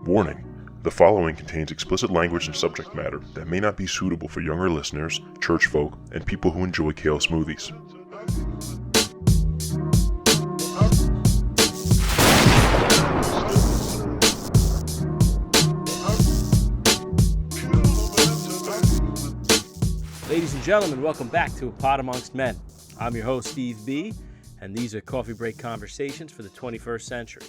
Warning: the following contains explicit language and subject matter that may not be suitable for younger listeners, church folk, and people who enjoy kale smoothies. Ladies and gentlemen, welcome back to A Pod Amongst Men. I'm your host, Steve B., and these are Coffee Break Conversations for the 21st century.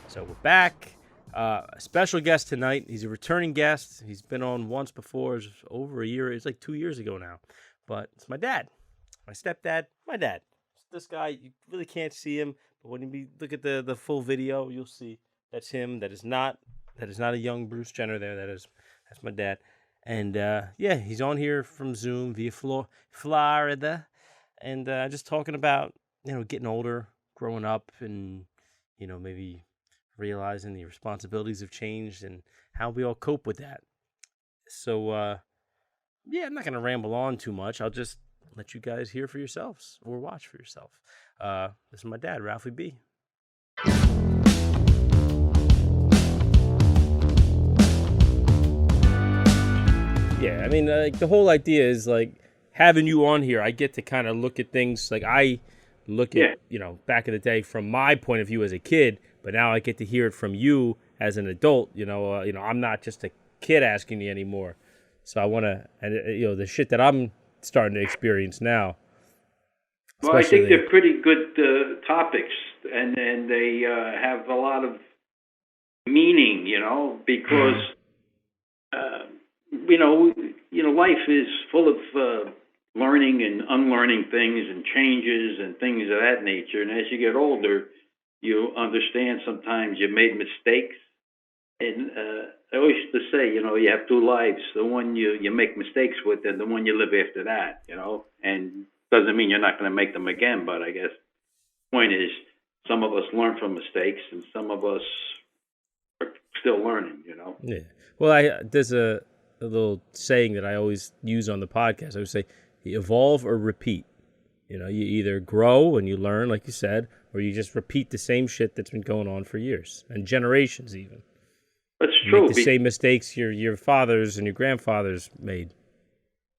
So we're back. A special guest tonight. He's a returning guest. He's been on once before. It was over a year. It's like 2 years ago now. But it's my dad. My stepdad. My dad. This guy, you really can't see him. But when you look at the full video, you'll see that's him. That is not a young Bruce Jenner there. That's my dad. And he's on here from Zoom via Florida. And just talking about, getting older, growing up, and, maybe realizing the responsibilities have changed and how we all cope with that. So, I'm not going to ramble on too much. I'll just let you guys hear for yourselves or watch for yourself. This is my dad, Ralphie B. Yeah, I mean, the whole idea is, having you on here, I get to kind of look at things, I look at, back in the day from my point of view as a kid, but now I get to hear it from you as an adult. I'm not just a kid asking you anymore. So I want to, the shit that I'm starting to experience now. Well, I think they're pretty good topics, and they have a lot of meaning, because, life is full of learning and unlearning things and changes and things of that nature. And as you get older, you understand sometimes you made mistakes. And I always used to say, you have two lives, the one you make mistakes with and the one you live after that, and doesn't mean you're not going to make them again. But I guess the point is some of us learn from mistakes and some of us are still learning, Yeah. Well, there's a little saying that I always use on the podcast. I would say, evolve or repeat. You either grow and you learn, like you said, or you just repeat the same shit that's been going on for years and generations even. That's you true. Make the same mistakes your fathers and your grandfathers made.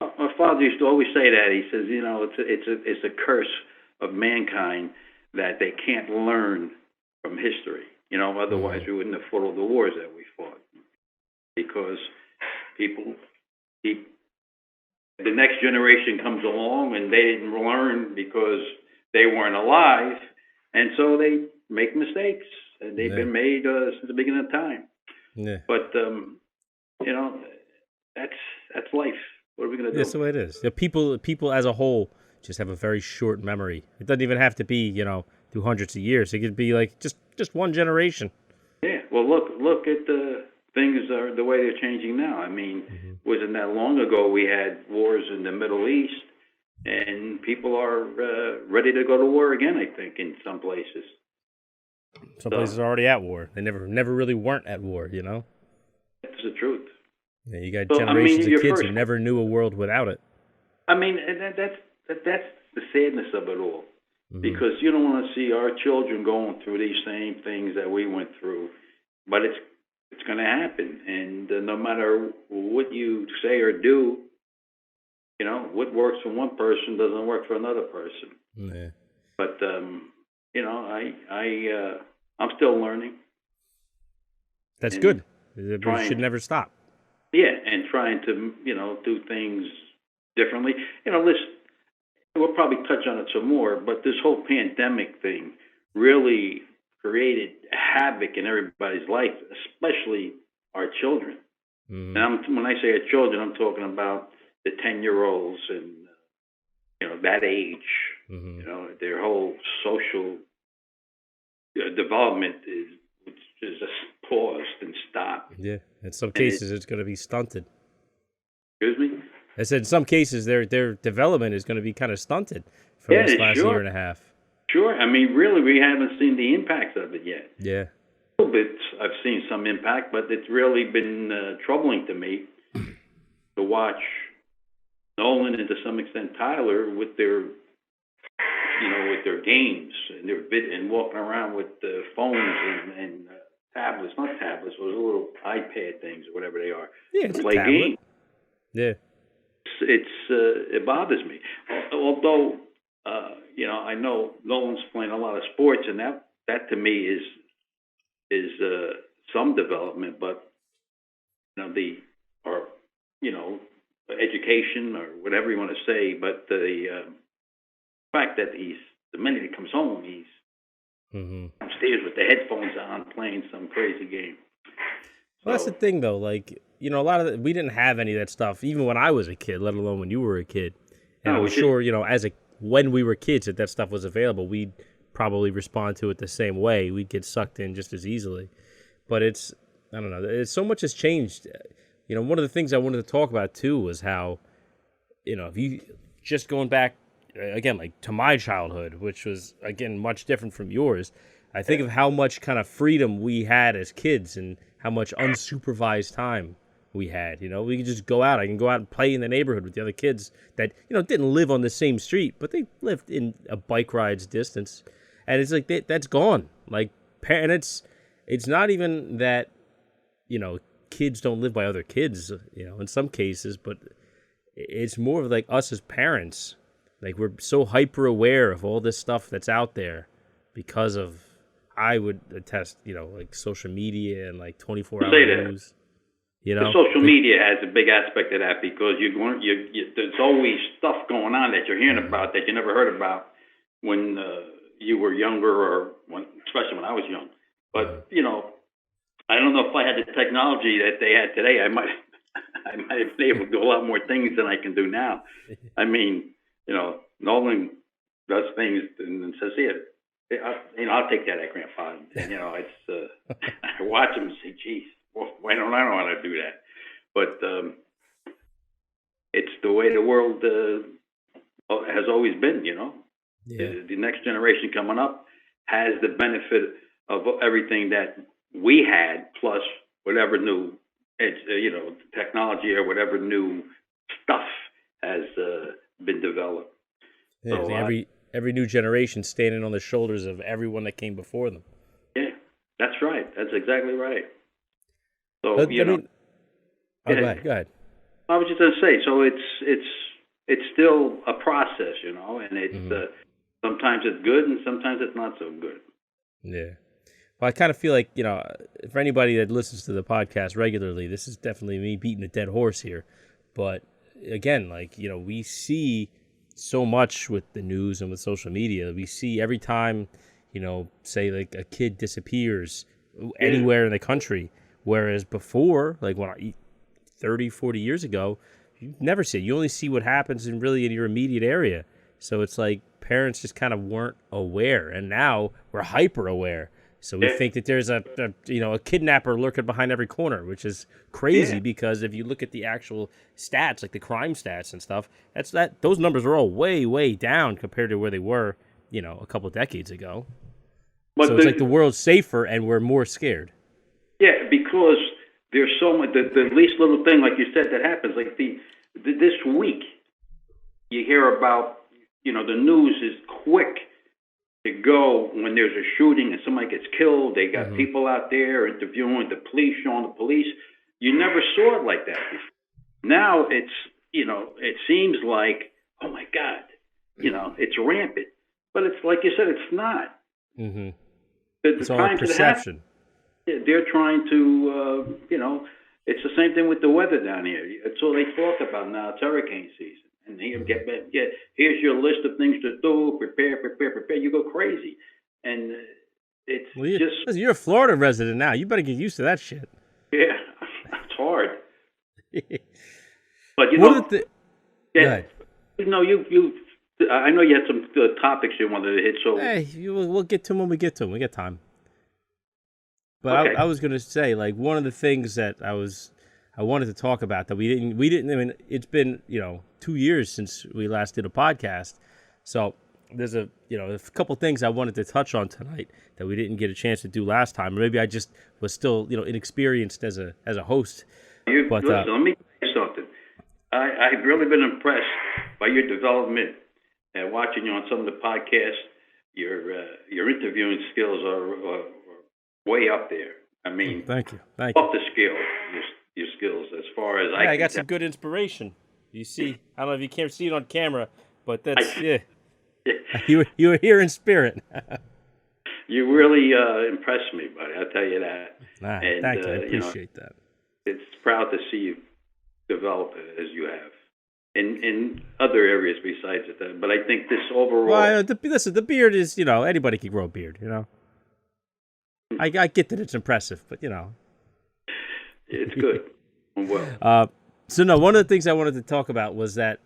My father used to always say that. He says, it's a curse of mankind that they can't learn from history. Otherwise we wouldn't have fought all the wars that we fought. Because the next generation comes along and they didn't learn because they weren't alive, and so they make mistakes, and they've been made since the beginning of time. Yeah. But that's life. What are we going to do? That's the way it is. People as a whole just have a very short memory. It doesn't even have to be through hundreds of years. It could be like just one generation. Yeah. Well, look at the things are the way they're changing now. I mean, wasn't that long ago we had wars in the Middle East, and people are ready to go to war again, I think, in some places. Some places are already at war. They never really weren't at war, That's the truth. Yeah, you got generations of kids who never knew a world without it. I mean, that's the sadness of it all. Because you don't want to see our children going through these same things that we went through. But it's going to happen, and no matter what you say or do, what works for one person doesn't work for another person. Yeah. But I'm still learning. That's good. We should never stop. Yeah, and trying to do things differently. We'll probably touch on it some more, but this whole pandemic thing really created havoc in everybody's life, especially our children. And when I say our children, I'm talking about the 10-year-olds and that age. Their whole social development is just paused and stopped. Yeah, in some cases it's going to be stunted. Excuse me? I said in some cases their development is going to be kind of stunted for this last year and a half. Sure. I mean, really, we haven't seen the impacts of it yet. Yeah. A little bit, I've seen some impact, but it's really been troubling to me to watch Nolan and to some extent Tyler with their games and and walking around with phones and tablets, not tablets, it was a little iPad things or whatever they are, Yeah, to it's a play tablet. games. Yeah. It bothers me. Although, I know Nolan's playing a lot of sports, and that to me is some development, but or education or whatever you want to say, but the fact that the minute he comes home, he's Mm-hmm. upstairs with the headphones on playing some crazy game. Well, that's the thing, though. Like, a lot of we didn't have any of that stuff, even when I was a kid, let alone when you were a kid. And I'm sure, when we were kids, that stuff was available, we'd probably respond to it the same way. We'd get sucked in just as easily. But I don't know, so much has changed. One of the things I wanted to talk about, too, was how, if you just going back, again, like to my childhood, which was, again, much different from yours, I think of how much kind of freedom we had as kids and how much unsupervised time we had. We could just go out. I can go out and play in the neighborhood with the other kids that, didn't live on the same street, but they lived in a bike ride's distance. And it's like, that's gone. Like, and it's not even that, kids don't live by other kids, in some cases, but it's more of like us as parents. Like, we're so hyper aware of all this stuff that's out there because of, I would attest, like social media and like 24-hour news. The social media has a big aspect of that because there's always stuff going on that you're hearing about that you never heard about when you were younger, or especially when I was young. But I don't know if I had the technology that they had today. I might have been able to do a lot more things than I can do now. I mean, Nolan does things and says, I'll take that at Grandpa. And, it's I watch him and say, geez, why don't I know how to do that? But it's the way the world has always been, Yeah. The next generation coming up has the benefit of everything that we had, plus whatever new, technology or whatever new stuff has been developed. Yeah, so, every new generation standing on the shoulders of everyone that came before them. Yeah, that's right. That's exactly right. So go ahead. I was just going to say, so it's still a process, and it's sometimes it's good and sometimes it's not so good. Yeah. Well, I kind of feel like, for anybody that listens to the podcast regularly, this is definitely me beating a dead horse here. But again, like, we see so much with the news and with social media. We see every time, say like a kid disappears anywhere in the country, whereas before, like 30, 40 years ago, you never see it. You only see what happens in your immediate area. So it's like parents just kind of weren't aware, and now we're hyper aware. So we think that there's a kidnapper lurking behind every corner, which is crazy because if you look at the actual stats, like the crime stats and stuff, those numbers are all way, way down compared to where they were, a couple of decades ago. But so it's like the world's safer and we're more scared. Yeah, because there's so much, the least little thing, like you said, that happens. Like this week, you hear about, the news is quick to go when there's a shooting and somebody gets killed. They got people out there interviewing the police, showing the police. You never saw it like that before. Now it's, it seems like, oh my God, it's rampant. But it's like you said, it's not. Mm-hmm. It's all a perception. They're trying to, it's the same thing with the weather down here. It's all they talk about now. It's hurricane season. And here's your list of things to do. Prepare. You go crazy. And it's you're a Florida resident now. You better get used to that shit. Yeah, it's hard. But I know you had some topics you wanted to hit. So we'll get to them when we get to them. We get time. But okay. I was going to say, like, one of the things that I wanted to talk about that we didn't. I mean, it's been 2 years since we last did a podcast, so there's a couple things I wanted to touch on tonight that we didn't get a chance to do last time. Or maybe I just was still inexperienced as a host. Listen, let me tell you something. I've really been impressed by your development and watching you on some of the podcasts. Your interviewing skills are way up there. I mean, Thank you. off the scale, your skills as far as Yeah, I can got tell. some good inspiration. You see, I don't know if you can't see it on camera, but that's yeah. You were here in spirit. You really impressed me, buddy. I'll tell you that. Nah, And thank you. I appreciate that. it's proud to see you develop as you have in other areas besides that. But I think this overall, Well, listen, the beard is, anybody can grow a beard, I get that it's impressive, but, it's good. Well, So, no, one of the things I wanted to talk about was that,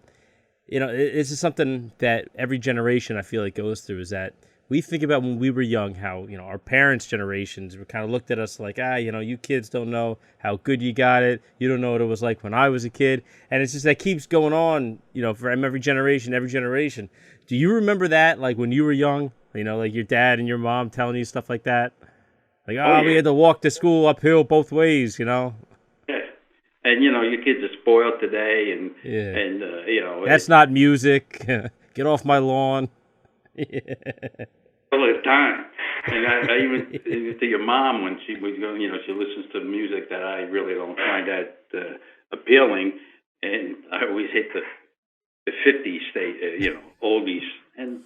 this is something that every generation I feel like goes through is that we think about when we were young, how, our parents' generations were kind of looked at us like, you kids don't know how good you got it. You don't know what it was like when I was a kid. And it's just that keeps going on, for every generation. Do you remember that, like when you were young, like your dad and your mom telling you stuff like that? Like, yeah. we had to walk to school uphill both ways, yeah. And your kids are spoiled today, and Yeah. and That's not music. Get off my lawn. all the time. And I even to your mom when she would go, she listens to music that I really don't find that appealing, and I always hit the 50s oldies, and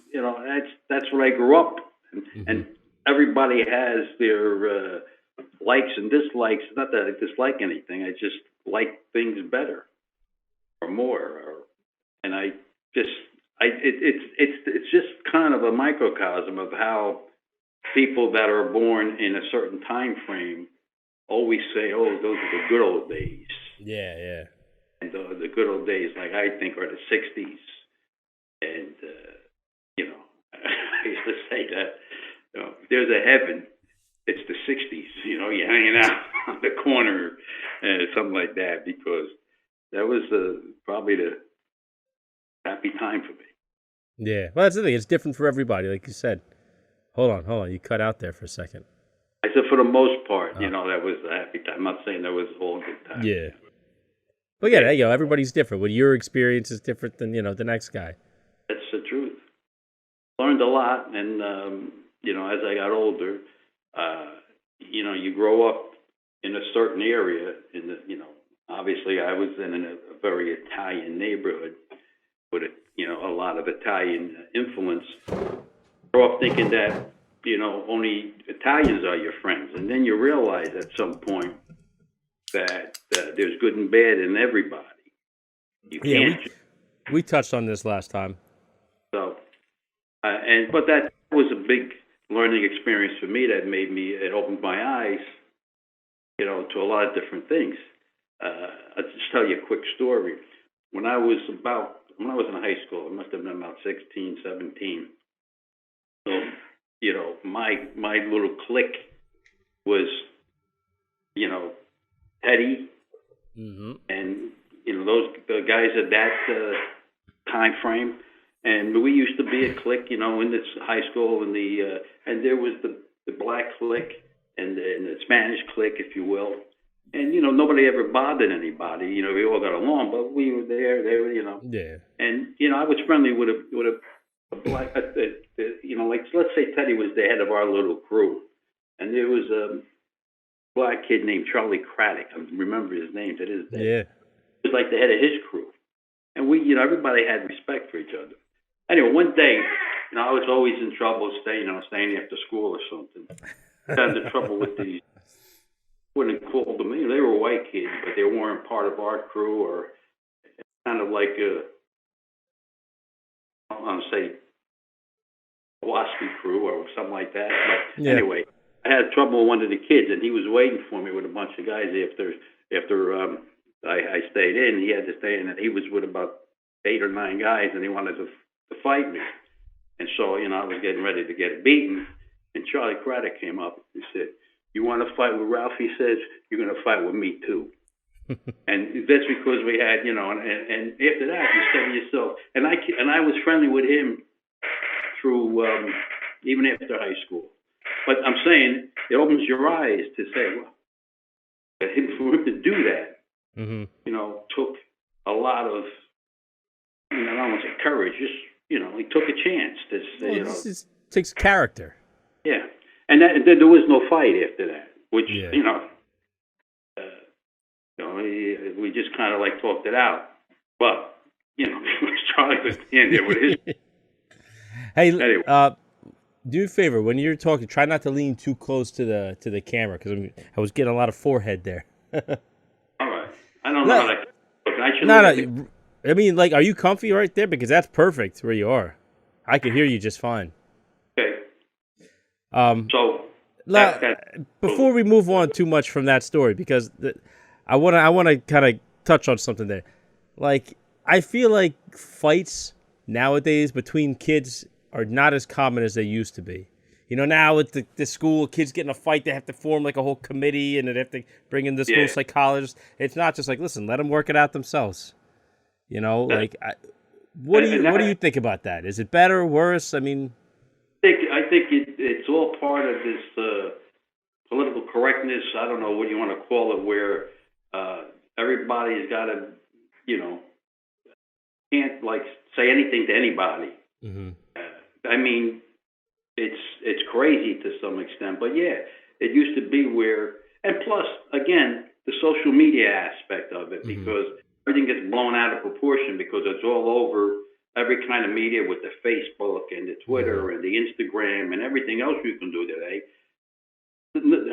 that's what I grew up, and everybody has their likes and dislikes. Not that I dislike anything, I just like things better or more, and it's just kind of a microcosm of how people that are born in a certain time frame always say, "Oh, those are the good old days." Yeah. And the good old days, like I think, are the '60s. And I used to say that if there's a heaven, it's the '60s. You're hanging out on the corner, something like that, because that was probably the happy time for me. Yeah. Well, that's the thing. It's different for everybody, like you said. Hold on. You cut out there for a second. I said for the most part, that was a happy time. I'm not saying that was all good time. Yeah. But yeah, everybody's different. What your experience is different than, the next guy. That's the truth. Learned a lot, and as I got older, you grow up in a certain area. Obviously, I was in a very Italian neighborhood with a lot of Italian influence. Grow up thinking that only Italians are your friends, and then you realize at some point that there's good and bad in everybody. You can't. We touched on this last time. So, but that was a big learning experience for me. It opened my eyes, to a lot of different things. I'll just tell you a quick story. When I was in high school, I must have been about 16, 17. So, my little clique was, Teddy, and the guys at that time frame, and we used to be a clique, in this high school, and there was the black clique and the Spanish clique, if you will, and nobody ever bothered anybody, we all got along, but we were there, they were, Yeah. and I was friendly with a black, like let's say Teddy was the head of our little crew, and there was a black kid named Charlie Craddock. I remember his name to this day. Yeah. He was like the head of his crew, and we, everybody had respect for each other. Anyway, one day, I was always in trouble staying after school or something. Got into trouble with these. Wouldn't call them. They were white kids, but they weren't part of our crew, or kind of like I don't want to say waspy crew or something like that. But anyway, I had trouble with one of the kids, and he was waiting for me with a bunch of guys after I stayed in. He had to stay in, and he was with about 8 or 9 guys, and he wanted to fight me. And so, I was getting ready to get beaten, and Charlie Craddock came up. He said, "You want to fight with Ralph?" He says, "You're going to fight with me too." And that's because we had, and after that, you say to yourself, and I was friendly with him through even after high school. But I'm saying it opens your eyes to say, well, for him to do that, took a lot a I don't want to say courage, just, he took a chance. This takes character. Yeah. And there was no fight after that. which Yeah. We just kind of like talked it out. But Charlie was in there with his. Hey, Anyway. do me a favor when you're talking. Try not to lean too close to the camera because I was getting a lot of forehead there. All right, I don't know how to. I should. No. I mean, like, are you comfy right there? Because that's perfect where you are. I can hear you just fine. Okay. So before we move on too much from that story, because I wanna kind of touch on something there. Like, I feel like fights nowadays between kids are not as common as they used to be. Now with the school, kids get in a fight, they have to form like a whole committee, and they have to bring in the school psychologist. It's not just like, listen, let them work it out themselves. What do you think about that? Is it better, worse? I mean, I think it's all part of this political correctness. I don't know what you want to call it, where everybody's got to, can't like say anything to anybody. Mm-hmm. I mean, it's crazy to some extent, but yeah, it used to be where, and plus, again, the social media aspect of it, because everything gets blown out of proportion because it's all over every kind of media with the Facebook and the Twitter and the Instagram and everything else you can do today.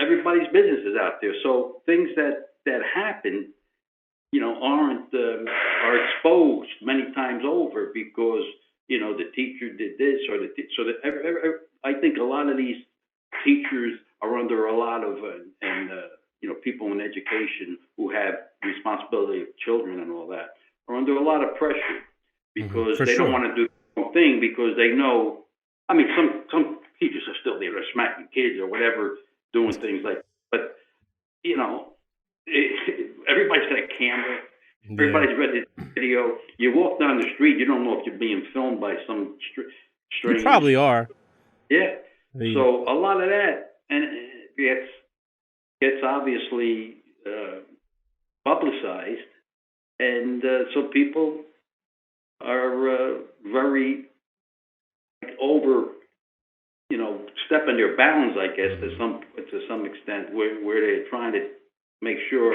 Everybody's business is out there, so things that happen, are exposed many times over because the teacher did this or I think a lot of these teachers are under a lot of people in education who have responsibility of children and all that are under a lot of pressure because they don't want to do the wrong thing because they know. I mean, some teachers are still there smacking kids or whatever, doing things like. But everybody's got a camera. Everybody's read this video. You walk down the street, you don't know if you're being filmed by some strange. You probably are. Yeah. So a lot of that, and it gets obviously publicized, and so people are very over, stepping their bounds, I guess, to some extent, where they're trying to make sure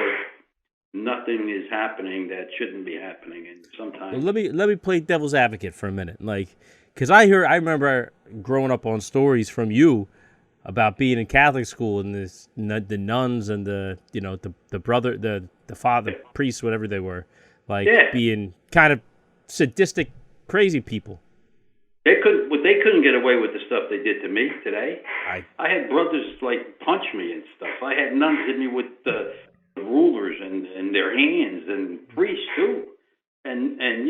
nothing is happening that shouldn't be happening, and sometimes. Well, let me play devil's advocate for a minute, because I remember growing up on stories from you about being in Catholic school and the nuns and the brother, the father, priests, whatever they were, being kind of sadistic, crazy people. They couldn't get away with the stuff they did to me today. I had brothers punch me and stuff. I had nuns hit me with the rulers and their hands, and priests too. And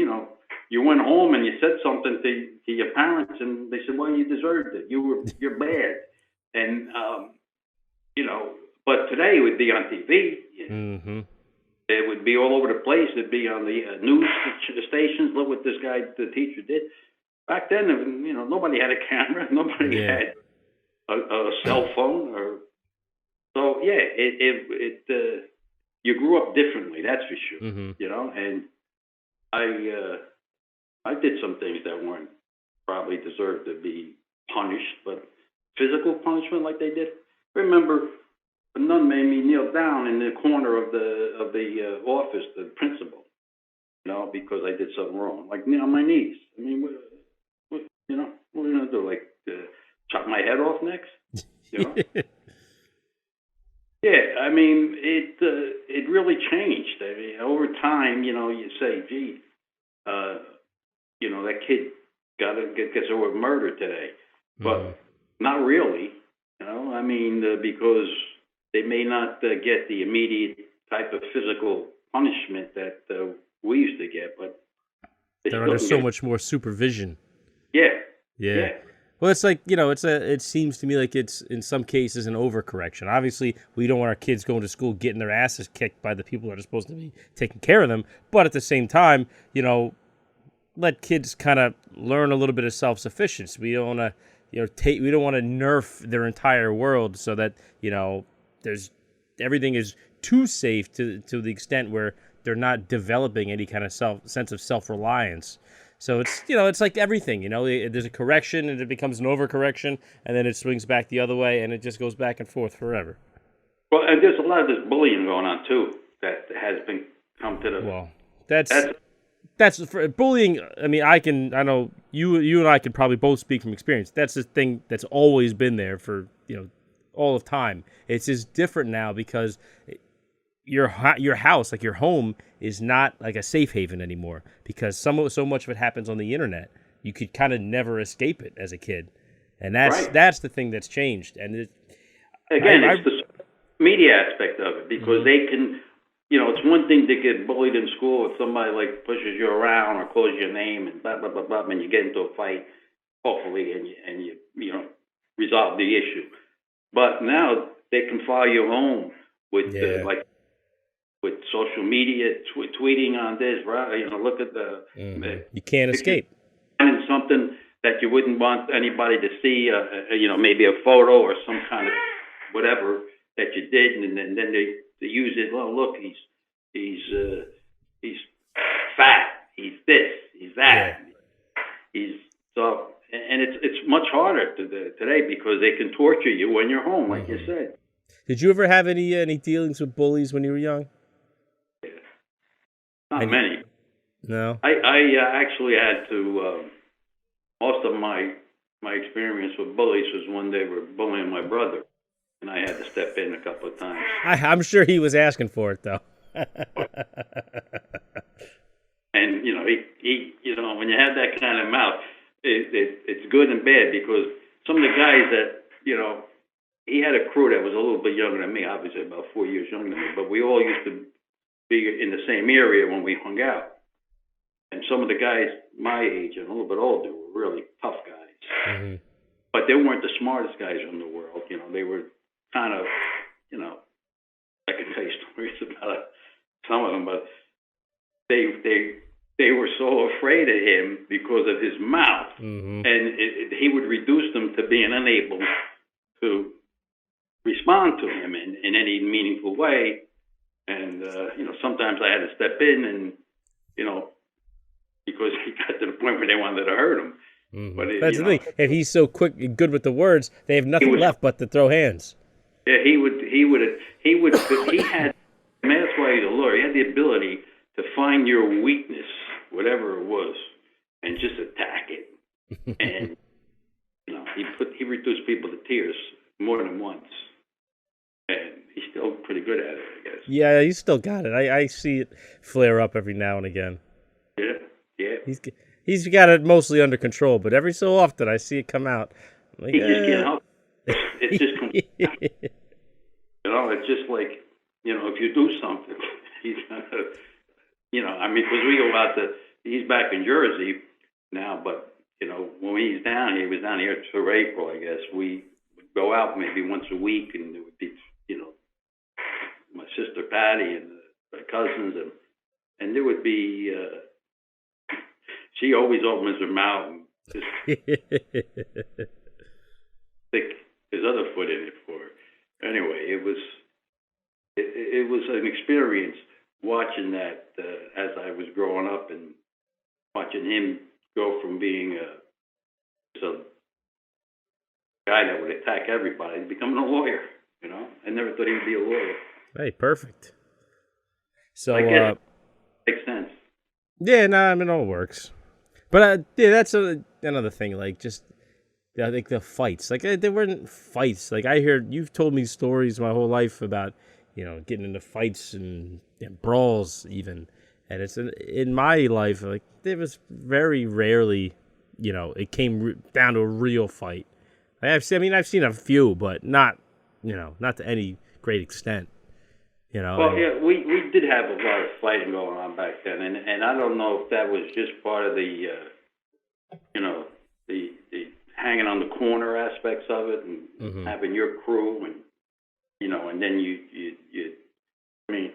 you went home and you said something to your parents, and they said, "Well, you deserved it. You're bad." And but today it would be on TV. Mm-hmm. It would be all over the place. It'd be on the news stations. Look what this guy, the teacher, did. Back then, nobody had a camera. Nobody had a cell phone, so yeah. It you grew up differently. That's for sure. Mm-hmm. And I did some things that weren't probably deserved to be punished, but physical punishment like they did. Remember, a nun made me kneel down in the corner of the office, the principal, because I did something wrong, on my knees. I mean, what are we gonna do? Chop my head off next? Yeah, I mean, it really changed. I mean, over time, you say, gee, that kid gets away with murder today, but not really. I mean, because they may not get the immediate type of physical punishment that we used to get, but they're under so much more supervision. Yeah. Well, it's it seems to me like it's in some cases an overcorrection. Obviously, we don't want our kids going to school getting their asses kicked by the people that are supposed to be taking care of them. But at the same time, let kids kind of learn a little bit of self-sufficiency. We don't want to, we don't want to nerf their entire world so that there's everything is too safe to the extent where they're not developing any kind of sense of self-reliance. So it's it's like everything, there's a correction and it becomes an overcorrection, and then it swings back the other way, and it just goes back and forth forever. Well, and there's a lot of this bullying going on too that has been come to the. Well, That's that's for bullying. I mean, I know you and I could probably both speak from experience. That's the thing that's always been there for all of time. It's just different now because your house, like your home, is not like a safe haven anymore because so much of it happens on the internet. You could kind of never escape it as a kid, and that's the thing that's changed. And it's the media aspect of it because they can. It's one thing to get bullied in school if somebody like pushes you around or calls your name and blah blah blah blah, and you get into a fight, hopefully, and you resolve the issue. But now they can follow you home with with social media, tweeting on this, right? Look at the. You can't escape. Finding something that you wouldn't want anybody to see, maybe a photo or some kind of whatever that you did, and then they use it. Well, look, he's fat. He's this. He's that. He's so, and it's much harder today because they can torture you when you're home, like you said. Did you ever have any dealings with bullies when you were young? Not many. No. I actually had to. Most of my experience with bullies was when they were bullying my brother. And I had to step in a couple of times. I'm sure he was asking for it, though. And he when you have that kind of mouth, it's good and bad because some of the guys that he had a crew that was a little bit younger than me, obviously about 4 years younger than me, but we all used to be in the same area when we hung out. And some of the guys my age and a little bit older were really tough guys, but they weren't the smartest guys in the world. They were kind of, I can tell you stories about some of them, but they were so afraid of him because of his mouth, and he would reduce them to being unable to respond to him in any meaningful way. And sometimes I had to step in, and because he got to the point where they wanted to hurt him. But that's the thing. If he's so quick and good with the words, they have nothing left but to throw hands. Yeah, he had, I mean, that's why he's a lawyer. He had the ability to find your weakness, whatever it was, and just attack it. And, he reduced people to tears more than once. And he's still pretty good at it, I guess. Yeah, he's still got it. I see it flare up every now and again. Yeah. He's got it mostly under control, but every so often I see it come out. Like, he just can't help it. It's just it's just like, if you do something, he's because we go out he's back in Jersey now, but, when he was down here through April, I guess, we would go out maybe once a week, and there would be, my sister Patty and my cousins, and there would be, she always opens her mouth and just stick his other foot in it for her. Anyway, it was an experience watching that as I was growing up and watching him go from being a guy that would attack everybody to becoming a lawyer. I never thought he would be a lawyer. Hey, perfect. So I guess it makes sense. Yeah, it all works. But that's another thing. Like, just I think the fights. Like, there weren't fights. Like, you've told me stories my whole life about getting into fights and brawls even. And it's in my life, like, there was very rarely, it came down to a real fight. I've seen a few, but not to any great extent. Well, yeah, we did have a lot of fighting going on back then, and I don't know if that was just part of the the hanging on the corner aspects of it, and having your crew, and and then you I mean,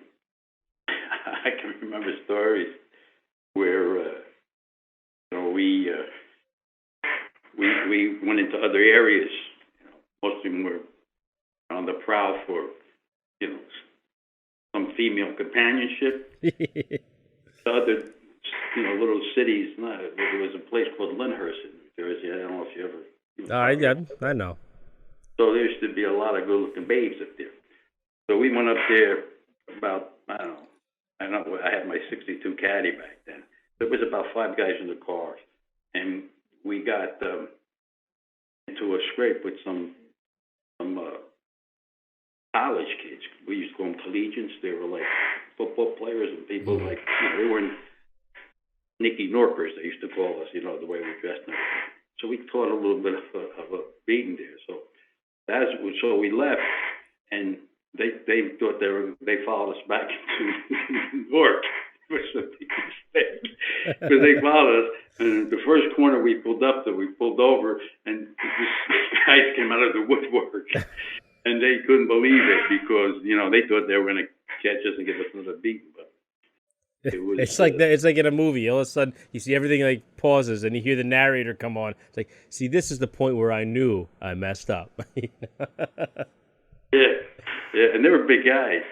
I can remember stories where we went into other areas. Most of them were on the prowl for some female companionship. Other little cities. There was a place called Lyndhurst in New Jersey. I don't know if you ever. I know. So there used to be a lot of good-looking babes up there. So we went up there about, I don't know, I had my 62 Caddy back then. There was about 5 guys in the car, and we got into a scrape with some college kids. We used to call them collegians. They were like football players and people like, they weren't Nicky Norkers, they used to call us, the way we dressed and everything. So we caught a little bit of a beating there. So so we left, and they thought they followed us back to New York. Which was a big mistake, because they followed us. And the first corner we pulled up to, we pulled over, and these guys came out of the woodwork, and they couldn't believe it because they thought they were going to catch us and give us another beating. But it was, it's like that. It's like in a movie. All of a sudden, you see everything like pauses, and you hear the narrator come on. It's like, see, this is the point where I knew I messed up. Yeah, and they were big guys,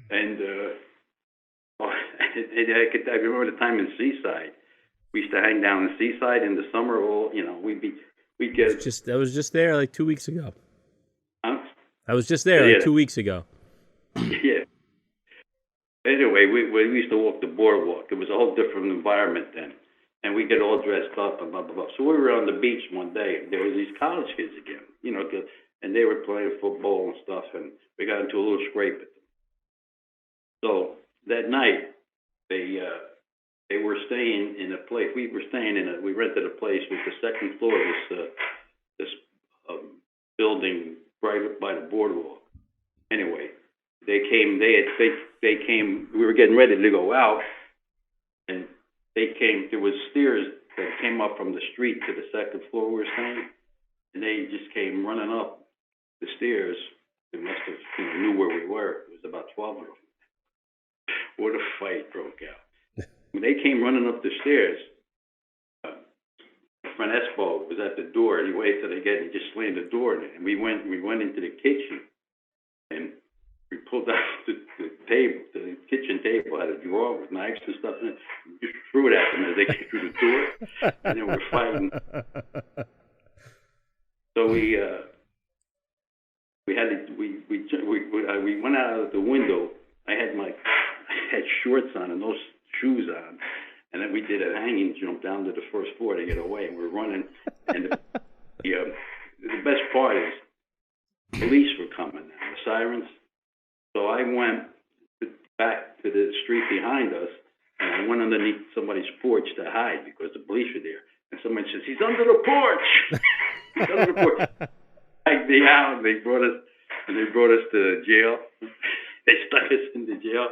and I remember the time in Seaside. We used to hang down in Seaside in the summer. We'd get. I was just there like 2 weeks ago. Huh? I was just there like 2 weeks ago. Yeah. Anyway, we used to walk the boardwalk. It was a whole different environment then. And we get all dressed up and blah, blah, blah. So we were on the beach one day. There was these college kids again, and they were playing football and stuff. And we got into a little scrape with them. So that night, they were staying in a place. We rented a place with the second floor of this building right up by the boardwalk. Anyway, they came, we were getting ready to go out, and there was stairs that came up from the street to the second floor we were staying, and they just came running up the stairs. They must have knew where we were. It was about 12 of them. What a fight broke out. When they came running up the stairs, my friend Espo was at the door, and he waited till they get and he just slammed the door in it. And we went into the kitchen, and we pulled out the table. The kitchen table had a drawer with knives and stuff in it. We just threw it at them as they came through the door, and they were fighting. So we went out of the window. I had shorts on and those shoes on, and then we did a hanging jump down to the first floor to get away. And we're running, and the best part is police were coming, the sirens. So I went back to the street behind us, and I went underneath somebody's porch to hide because the police were there. And somebody says, "He's under the porch." He's under the porch. They out. They brought us to jail. They stuck us in the jail.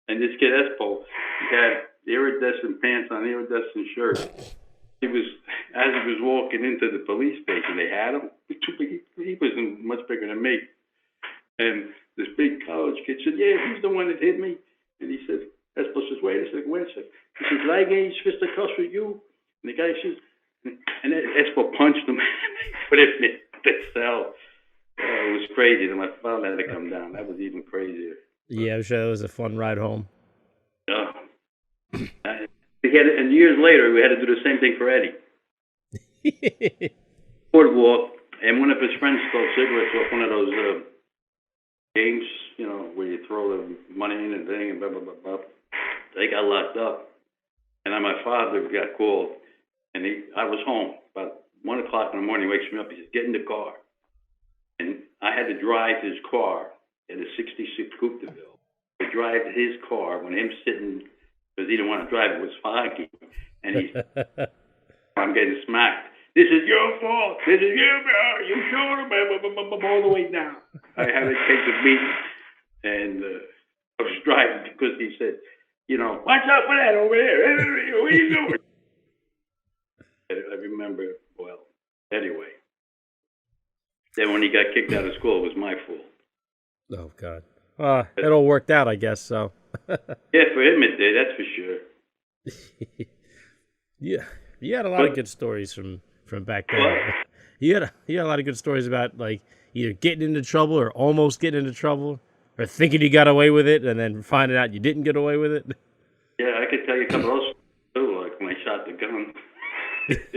And this kid Espo, he had iridescent pants on, iridescent shirt. As he was walking into the police station, they had him. He wasn't much bigger than me. And this big college kid said, "Yeah, he's the one that hit me." And he said, Espo says, wait a second. He says, "I engaged fisticuffs with you." And the guy says, and Espo punched him, put him in the cell. It was crazy. And my father had to come down. That was even crazier. Yeah, I'm sure that was a fun ride home. And years later, we had to do the same thing for Eddie. Boardwalk, and one of his friends stole cigarettes off one of those games, where you throw the money in and thing and blah, blah, blah, blah. They got locked up. And then my father got called, and I was home. About 1 o'clock in the morning, he wakes me up. He says, "Get in the car." And I had to drive his car in a 66 Coupe de Ville. I drive his car when him sitting, because he didn't want to drive, it was foggy. And I'm getting smacked. "This is your fault. This is you showed him all the way down." I had to take the beating. And I was driving because he said, "Watch out for that over there. What are you doing?" I remember, well, anyway. Then when he got kicked out of school, it was my fault. Oh, God. It all worked out, I guess, so. Yeah, for him it did, that's for sure. Yeah, you had a lot of good stories from back then. What? You had a lot of good stories about, like, either getting into trouble or almost getting into trouble, or thinking you got away with it and then finding out you didn't get away with it. Yeah, I could tell you a couple of those too, like when I shot the gun.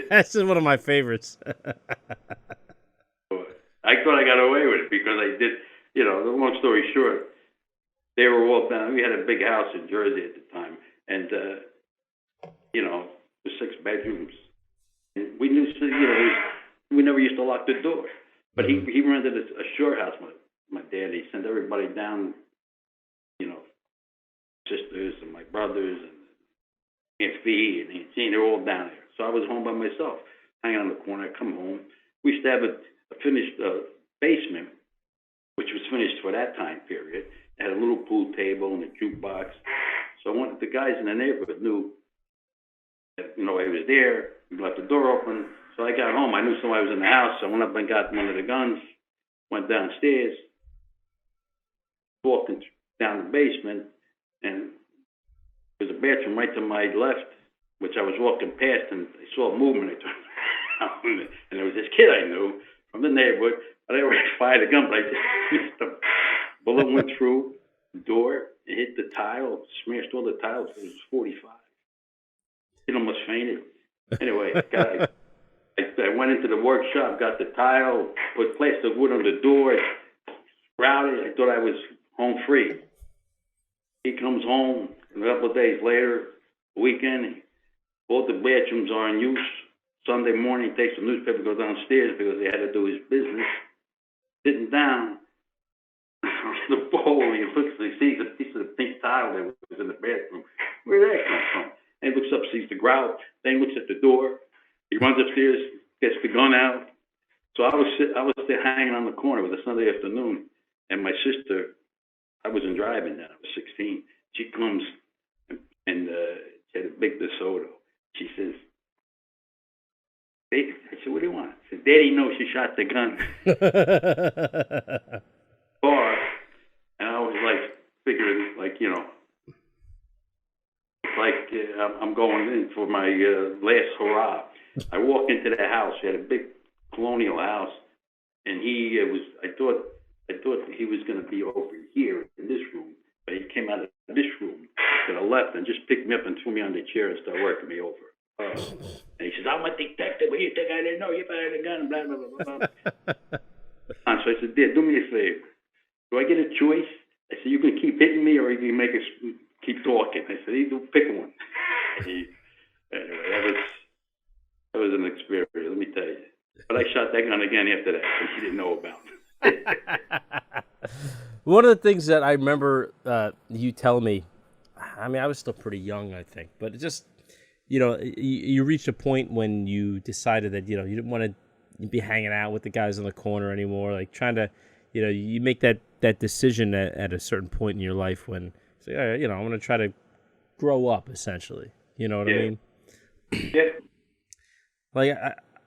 That's just one of my favorites. I thought I got away with it because I did, the long story short, they were all down. We had a big house in Jersey at the time, and the 6 bedrooms. And we knew, we never used to lock the door. But he rented a shore house. My dad, he sent everybody down, sisters and my brothers and Aunt Fee and Aunt Jean, they're all down there. So I was home by myself, hanging on the corner. I come home. We used to have a finished basement, which was finished for that time period. It had a little pool table and a jukebox. So the guys in the neighborhood knew that, I was there. We left the door open. So I got home. I knew somebody was in the house. So I went up and got one of the guns, went downstairs, walking down the basement, and there's a bathroom right to my left, which I was walking past, and I saw a movement. I turned around, and there was this kid I knew from the neighborhood. I already fired a gun, but I just missed him. Bullet went through the door, it hit the tile, smashed all the tiles. It was 45. It almost fainted. Anyway, I went into the workshop, got the tile, put plastic wood on the door, sprouted. I thought I was home free. He comes home, and a couple of days later, weekend, both the bathrooms are in use. Sunday morning, he takes the newspaper, goes downstairs because he had to do his business. Sitting down on the bowl, he looks, he sees a piece of the pink tile that was in the bathroom. Where did that come from? And he looks up, sees the grout, then looks at the door. He runs upstairs, gets the gun out. So I was there hanging on the corner. It was a Sunday afternoon, and my sister, I wasn't driving then. I was 16. She comes and she had a big DeSoto. She says, I said, what do you want? I said, Daddy knows she shot the gun. And I was like, figuring, I'm going in for my last hurrah. I walk into the house. She had a big colonial house, and I thought he was going to be over here in this room, but he came out of this room to the left and just picked me up and threw me on the chair and started working me over. And he says, I'm a detective. What do you think I didn't know? You fired a gun, blah, blah, blah, blah. And so I said, Dad, do me a favor. Do I get a choice? I said, you can keep hitting me or you can make us keep talking. I said, either pick one. Anyway, that was an experience, let me tell you. But I shot that gun again after that, which she didn't know about. One of the things that I remember you telling me, I mean, I was still pretty young, I think, but it just, you reached a point when you decided that, you didn't want to be hanging out with the guys in the corner anymore, like trying to, you make that decision at a certain point in your life when, it's like, I'm going to try to grow up, essentially. You know what I mean? Yeah. Like,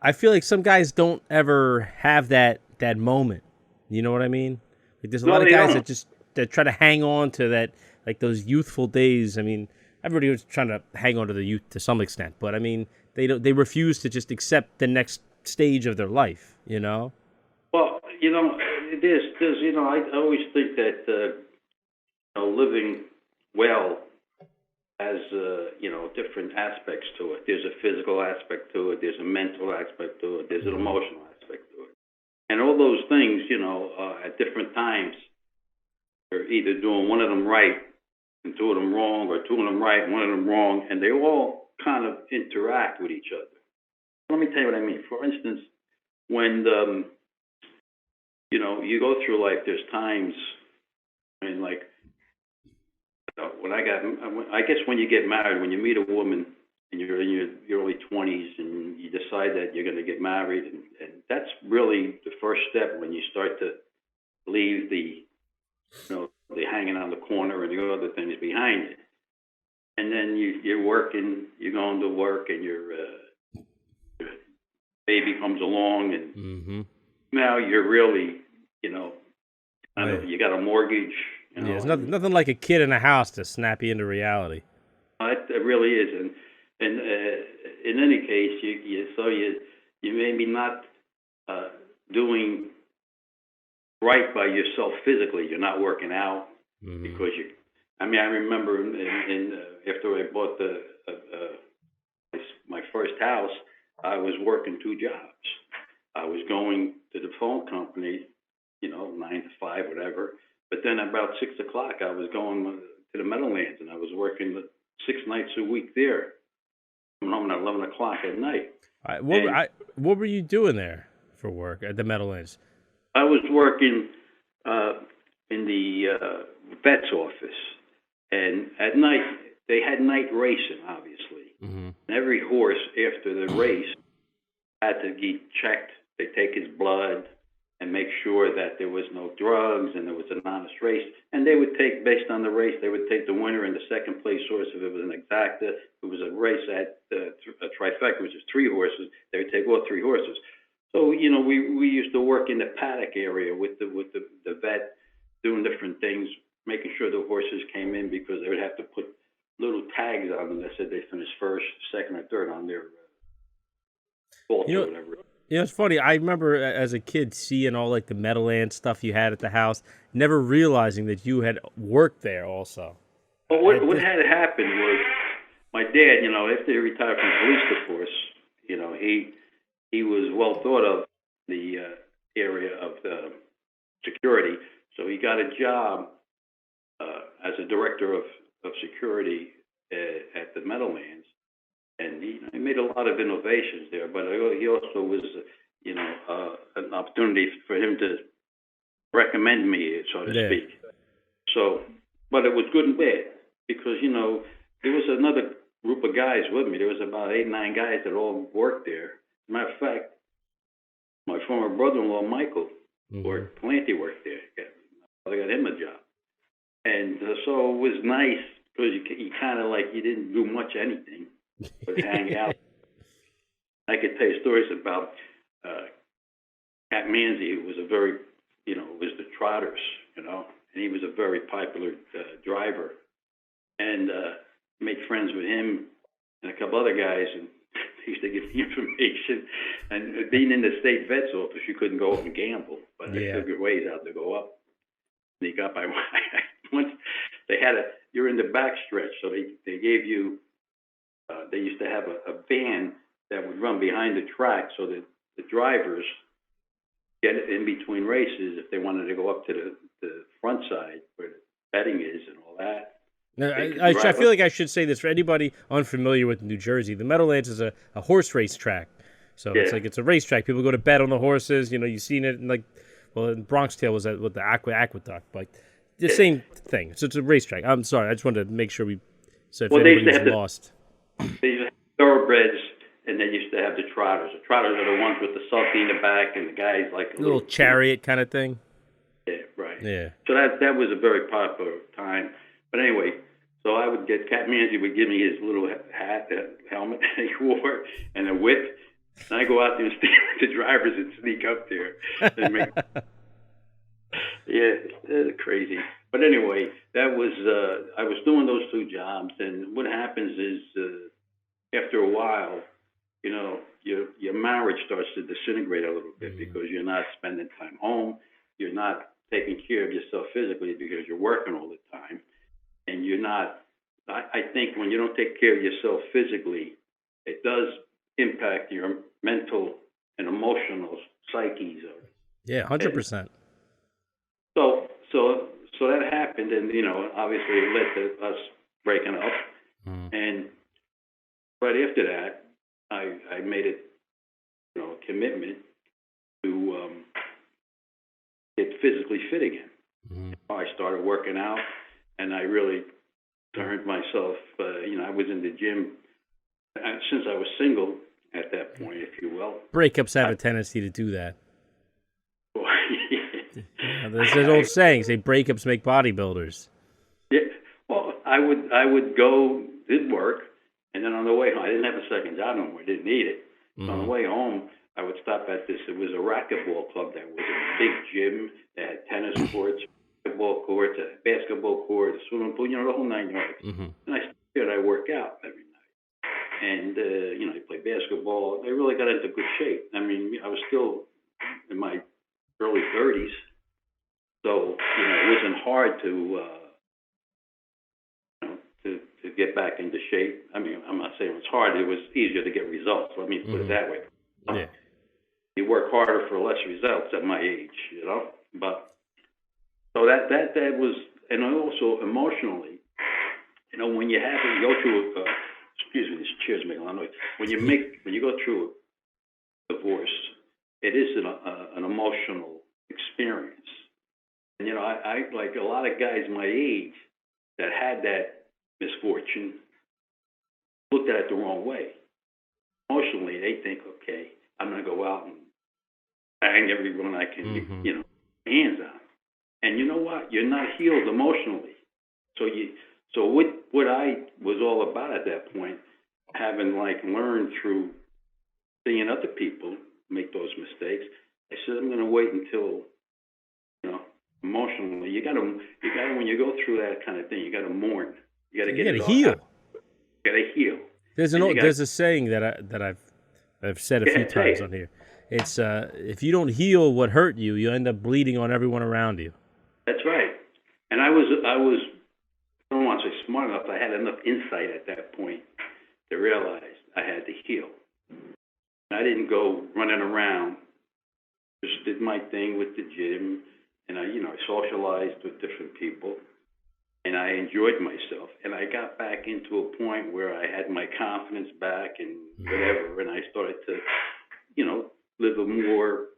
I feel like some guys don't ever have that moment. You know what I mean? Like, there's a lot of guys that try to hang on to that, like those youthful days. I mean, everybody was trying to hang on to the youth to some extent, but I mean, they refuse to just accept the next stage of their life. Well, there's I always think that living well has different aspects to it. There's a physical aspect to it. There's a mental aspect to it. There's an emotional aspect to it. And all those things, at different times, are either doing one of them right and two of them wrong, or two of them right and one of them wrong, and they all kind of interact with each other. Let me tell you what I mean. For instance, when you go through life, there's times, I guess when you get married, when you meet a woman and you're in your early 20s and you decide that you're going to get married, and that's really the first step when you start to leave the hanging on the corner and the other things behind you. And then you're working, you're going to work, and your baby comes along, and now you're really, you got a mortgage. There's nothing like a kid in a house to snap you into reality. It really is, and in any case, you maybe not doing right by yourself physically. You're not working out because I remember after I bought my first house, I was working 2 jobs. I was going to the phone company 9 to 5, whatever. But then about 6 o'clock, I was going to the Meadowlands, and I was working 6 nights a week there. Coming home at 11 o'clock at night. What were you doing there for work at the Meadowlands? I was working in the vet's office, and at night they had night racing, obviously. Mm-hmm. And every horse after the race had to get checked. They take his blood and make sure that there was no drugs and there was an honest race. And they would take, based on the race, they would take the winner and the second place horse. If it was an exacta, if it was a race at a trifecta, which is 3 horses, they would take all 3 horses. So, we used to work in the paddock area with the vet, doing different things, making sure the horses came in, because they would have to put little tags on them that said they finished first, second, or third on their vault or whatever. It's funny. I remember as a kid seeing all like the Meadowlands stuff you had at the house, never realizing that you had worked there also. Well, what had happened was my dad, after he retired from the police force, he was well thought of in the area of the security, so he got a job as a director of security at the Meadowlands, and he made a lot of innovations there. But he also was, an opportunity for him to recommend me, so to speak. So, but it was good and bad, because there was another group of guys with me. There was about 8, 9 guys that all worked there. Matter of fact, my former brother-in-law Michael Palante worked there. I got him a job, and so it was nice, because you kind of you didn't do much anything but hang out. I could tell you stories about Cat Manzi, who was a very, was the Trotters, and he was a very popular driver, and made friends with him and a couple other guys, and he used to give me information. And being in the state vet's office, you couldn't go up and gamble, but I figured ways out to go up. And he got by once they had you're in the back stretch, so they gave you. They used to have a van that would run behind the track, so that the drivers get in between races if they wanted to go up to the front side where the betting is and all that. Now, I feel like I should say this for anybody unfamiliar with New Jersey. The Meadowlands is a horse race track, so it's a racetrack. People go to bet on the horses. You've seen it in Bronx Tale was with the Aqueduct, but the same thing. So it's a racetrack. I'm sorry, I just wanted to make sure if anybody's lost. They used to have thoroughbreds, and they used to have the Trotters. The Trotters are the ones with the sulky in the back, and the guys like a little chariot kind of thing. Yeah, right. Yeah. So that was a very popular time. But anyway, so I would get Cat Manzi would give me his little hat, helmet that he wore, and a whip, and I go out there and stand with the drivers and sneak up there and make. Yeah, crazy. But anyway, that was I was doing those 2 jobs, and what happens is after a while, your marriage starts to disintegrate a little bit, because you're not spending time home, you're not taking care of yourself physically because you're working all the time, and you're not. I think when you don't take care of yourself physically, it does impact your mental and emotional psyches. Yeah, 100%. So that happened, and obviously it led to us breaking up. And right after that, I made it, a commitment to get physically fit again. I started working out, and I really turned myself. I was in the gym since I was single at that point, if you will. Breakups have a tendency to do that. There's an old saying, say breakups make bodybuilders. Yeah, well, I would go, did work, and then on the way home, I didn't have a second job no more, I didn't need it. So on the way home, I would stop at it was a racquetball club that was a big gym that had tennis courts, basketball courts, a basketball court, a swimming pool, the whole 9 yards. And I started, I work out every night. And, I played basketball. I really got into good shape. I mean, I was still in my early 30s. So, it wasn't hard to get back into shape. I mean, I'm not saying it was hard. It was easier to get results. Let me put it that way. Yeah. You work harder for less results at my age, But so that was, and also emotionally, when you go through, excuse me, this chair's making a lot of noise. When you go through a divorce, it is an emotional experience. And I like a lot of guys my age that had that misfortune looked at it the wrong way. Emotionally, they think, okay, I'm going to go out and bang everyone I can, hands on. And you know what? You're not healed emotionally. So what I was all about at that point, having learned through seeing other people make those mistakes, I said I'm going to wait until, emotionally, you gotta when you go through that kind of thing, you gotta mourn. You gotta heal. You gotta heal. There's a saying that I've said a few times on here. It's if you don't heal what hurt you, you end up bleeding on everyone around you. That's right. And I was I don't want to say smart enough. I had enough insight at that point to realize I had to heal. I didn't go running around. Just did my thing with the gym, and I socialized with different people, and I enjoyed myself. And I got back into a point where I had my confidence back and whatever, and I started to, live a more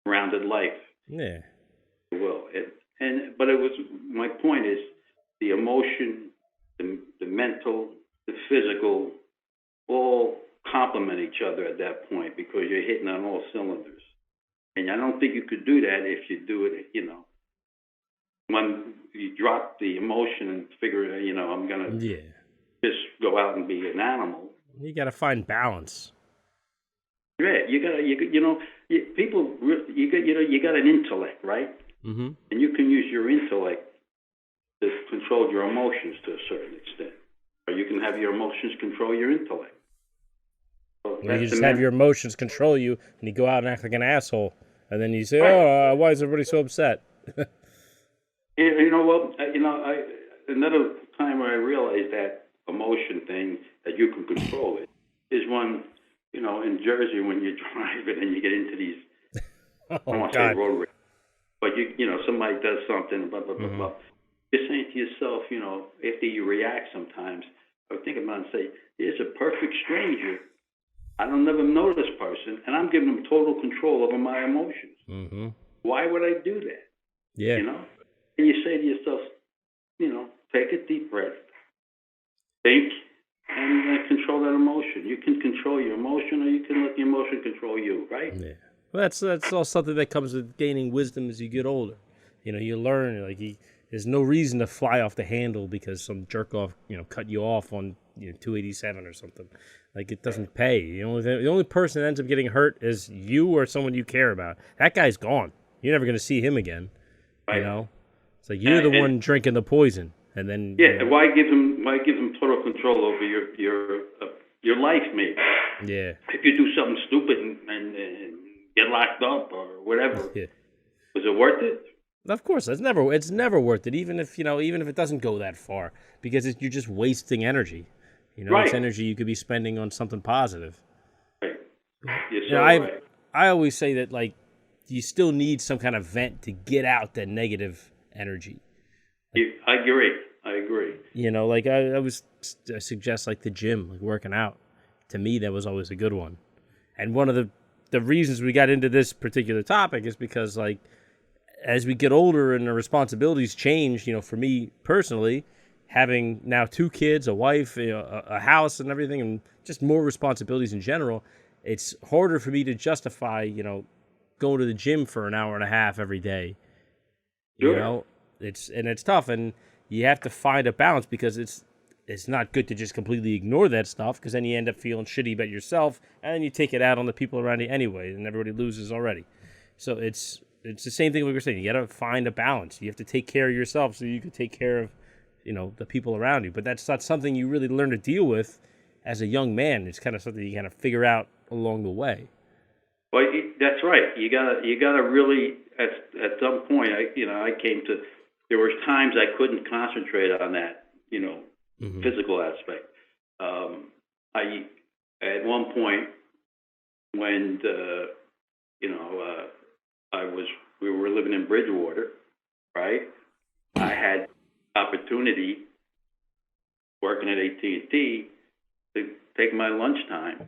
rounded life. Yeah. Well, but it was, my point is the emotion, the mental, the physical, all complement each other at that point because you're hitting on all cylinders. And I don't think you could do that if you do it, when you drop the emotion and figure, I'm going to just go out and be an animal. You got to find balance. Yeah, you got an intellect, right? Mm-hmm. And you can use your intellect to control your emotions to a certain extent. Or you can have your emotions control your intellect. So or you just have your emotions control you, and you go out and act like an asshole. And then you say, "Oh, why is everybody so upset?" Another time where I realized that emotion thing that you can control it is when, in Jersey when you're driving and you get into these, I don't want to say road rage, but somebody does something, blah blah blah blah. You're saying to yourself, after you react, sometimes I would think about it and say, "Here's a perfect stranger. I don't never know this person, and I'm giving them total control over my emotions. Mm-hmm. Why would I do that?" Yeah. And you say to yourself, take a deep breath, think, and control that emotion. You can control your emotion, or you can let the emotion control you, right? Yeah. Well, that's all something that comes with gaining wisdom as you get older. You learn there's no reason to fly off the handle because some jerk off cut you off on 287 or something. It doesn't pay. The only person that ends up getting hurt is you or someone you care about. That guy's gone. You're never going to see him again. Right. It's like you're the one drinking the poison, and then and why give him total control over your life, maybe? Yeah. If you do something stupid and get locked up or whatever, was it worth it? Of course, it's never worth it. Even if it doesn't go that far, because you're just wasting energy. Right. It's energy you could be spending on something positive. Right. You're so right. I always say that you still need some kind of vent to get out that negative energy. I agree. I suggest the gym, working out. To me, that was always a good one. And one of the reasons we got into this particular topic is because as we get older and the responsibilities change, for me personally, having now 2 kids, a wife, a house and everything, and just more responsibilities in general, it's harder for me to justify, going to the gym for an hour and a half every day. Sure. It's tough, and you have to find a balance because it's not good to just completely ignore that stuff because then you end up feeling shitty about yourself and then you take it out on the people around you anyway, and everybody loses already. So it's the same thing we were saying. You got to find a balance. You have to take care of yourself so you can take care of, the people around you. But that's not something you really learn to deal with as a young man. It's kind of something you kind of figure out along the way. Well, that's right. You gotta really at some point. I came to. There were times I couldn't concentrate on that. Physical aspect. I at one point when I was we were living in Bridgewater, right? I had opportunity working at AT&T to take my lunchtime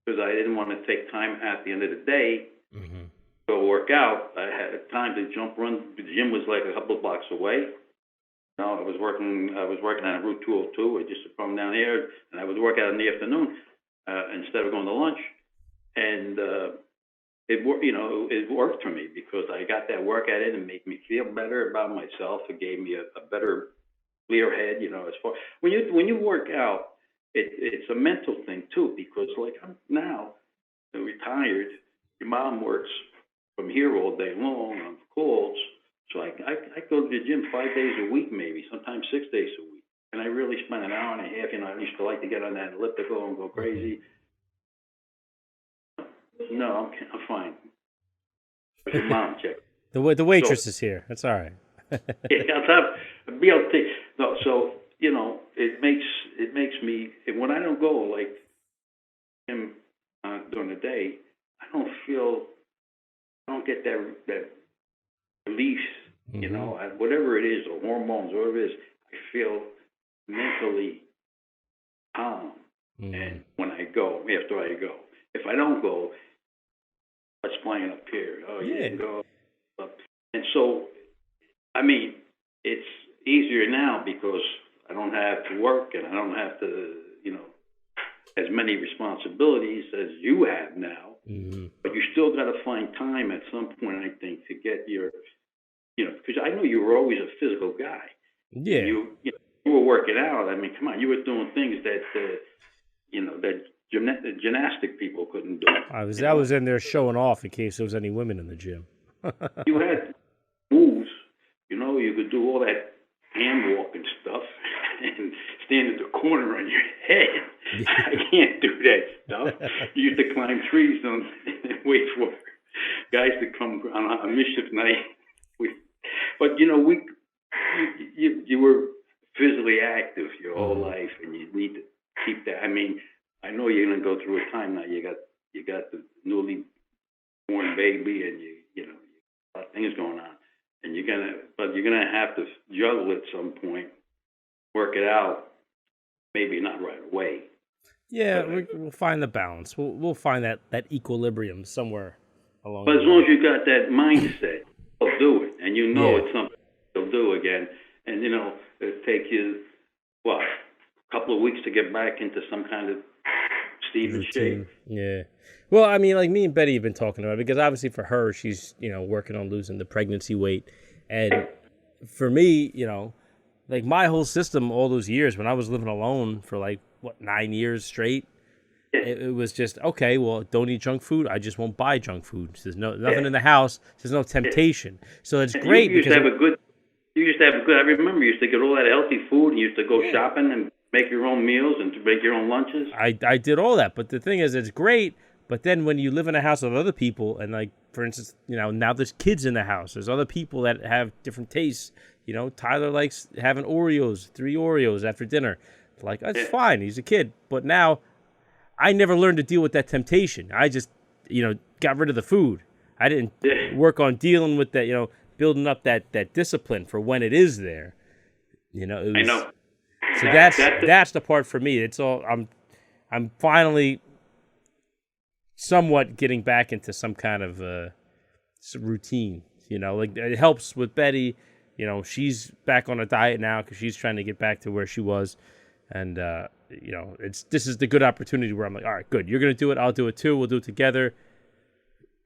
because I didn't want to take time at the end of the day Mm-hmm. go work out. I had time to run. The gym was like a couple of blocks away. I was working on Route 202, or just from down here, and I would work out in the afternoon instead of going to lunch. And it worked for me because I got that workout in and made me feel better about myself. It gave me a better, clear head. As far when you work out, it's a mental thing too, because like I'm now retired. Your mom works from here all day long on calls, so I go to the gym 5 days a week, maybe sometimes 6 days a week, and I really spend an hour and a half. I used to like to get on that elliptical and go crazy. No, I'm fine. Where's your mom? Check. The waitress is here. That's all right. Yeah, I'll have a BLT. No, so it makes me when I don't go like him during the day, I don't get that release. Mm-hmm. Whatever it is, or hormones, whatever it is, I feel mentally calm. Mm-hmm. And when I go, after I go, if I don't go, what's playing up here? Oh, you didn't go. And so, I mean, it's easier now because I don't have to work and I don't have to, as many responsibilities as you have now. Mm-hmm. But you still got to find time at some point, I think, to get your, because I know you were always a physical guy. Yeah. You were working out. I mean, come on, you were doing things that, that gymnastic people couldn't do. I was in there showing off in case there was any women in the gym. You had moves. You could do all that hand walking stuff and stand in the corner on your head. I can't do that stuff. You used to climb trees and wait for guys to come on a mischief night. But you were physically active your whole life, and you need to keep that. I mean, I know you're gonna go through a time now. You got the newly born baby, and a lot of things going on, and you're gonna have to juggle at some point, work it out. Maybe not right away. Yeah, we'll find the balance. We'll find that equilibrium somewhere along. But as long as you got that mindset, you'll do it, and it's something you'll do again. And it'll take you a couple of weeks to get back into some kind of Steven shape. Yeah. Well, I mean, like me and Betty have been talking about it because obviously for her, she's working on losing the pregnancy weight, and for me, like my whole system all those years when I was living alone for 9 years straight, it was just okay. Well, don't eat junk food. I just won't buy junk food. There's nothing in the house. There's no temptation. So it's great. You used to have a good. I remember you used to get all that healthy food, and you used to go shopping and make your own meals and to make your own lunches. I did all that, but the thing is, it's great. But then when you live in a house with other people, and for instance, now there's kids in the house. There's other people that have different tastes. Tyler likes having 3 Oreos after dinner. That's fine. He's a kid. But now, I never learned to deal with that temptation. I just, got rid of the food. I didn't work on dealing with that, building up that discipline for when it is there. I know. So that's the part for me. It's all I'm finally somewhat getting back into some kind of routine. It helps with Betty. She's back on a diet now because she's trying to get back to where she was, and this is the good opportunity where I'm like, all right, good, you're gonna do it, I'll do it too, we'll do it together.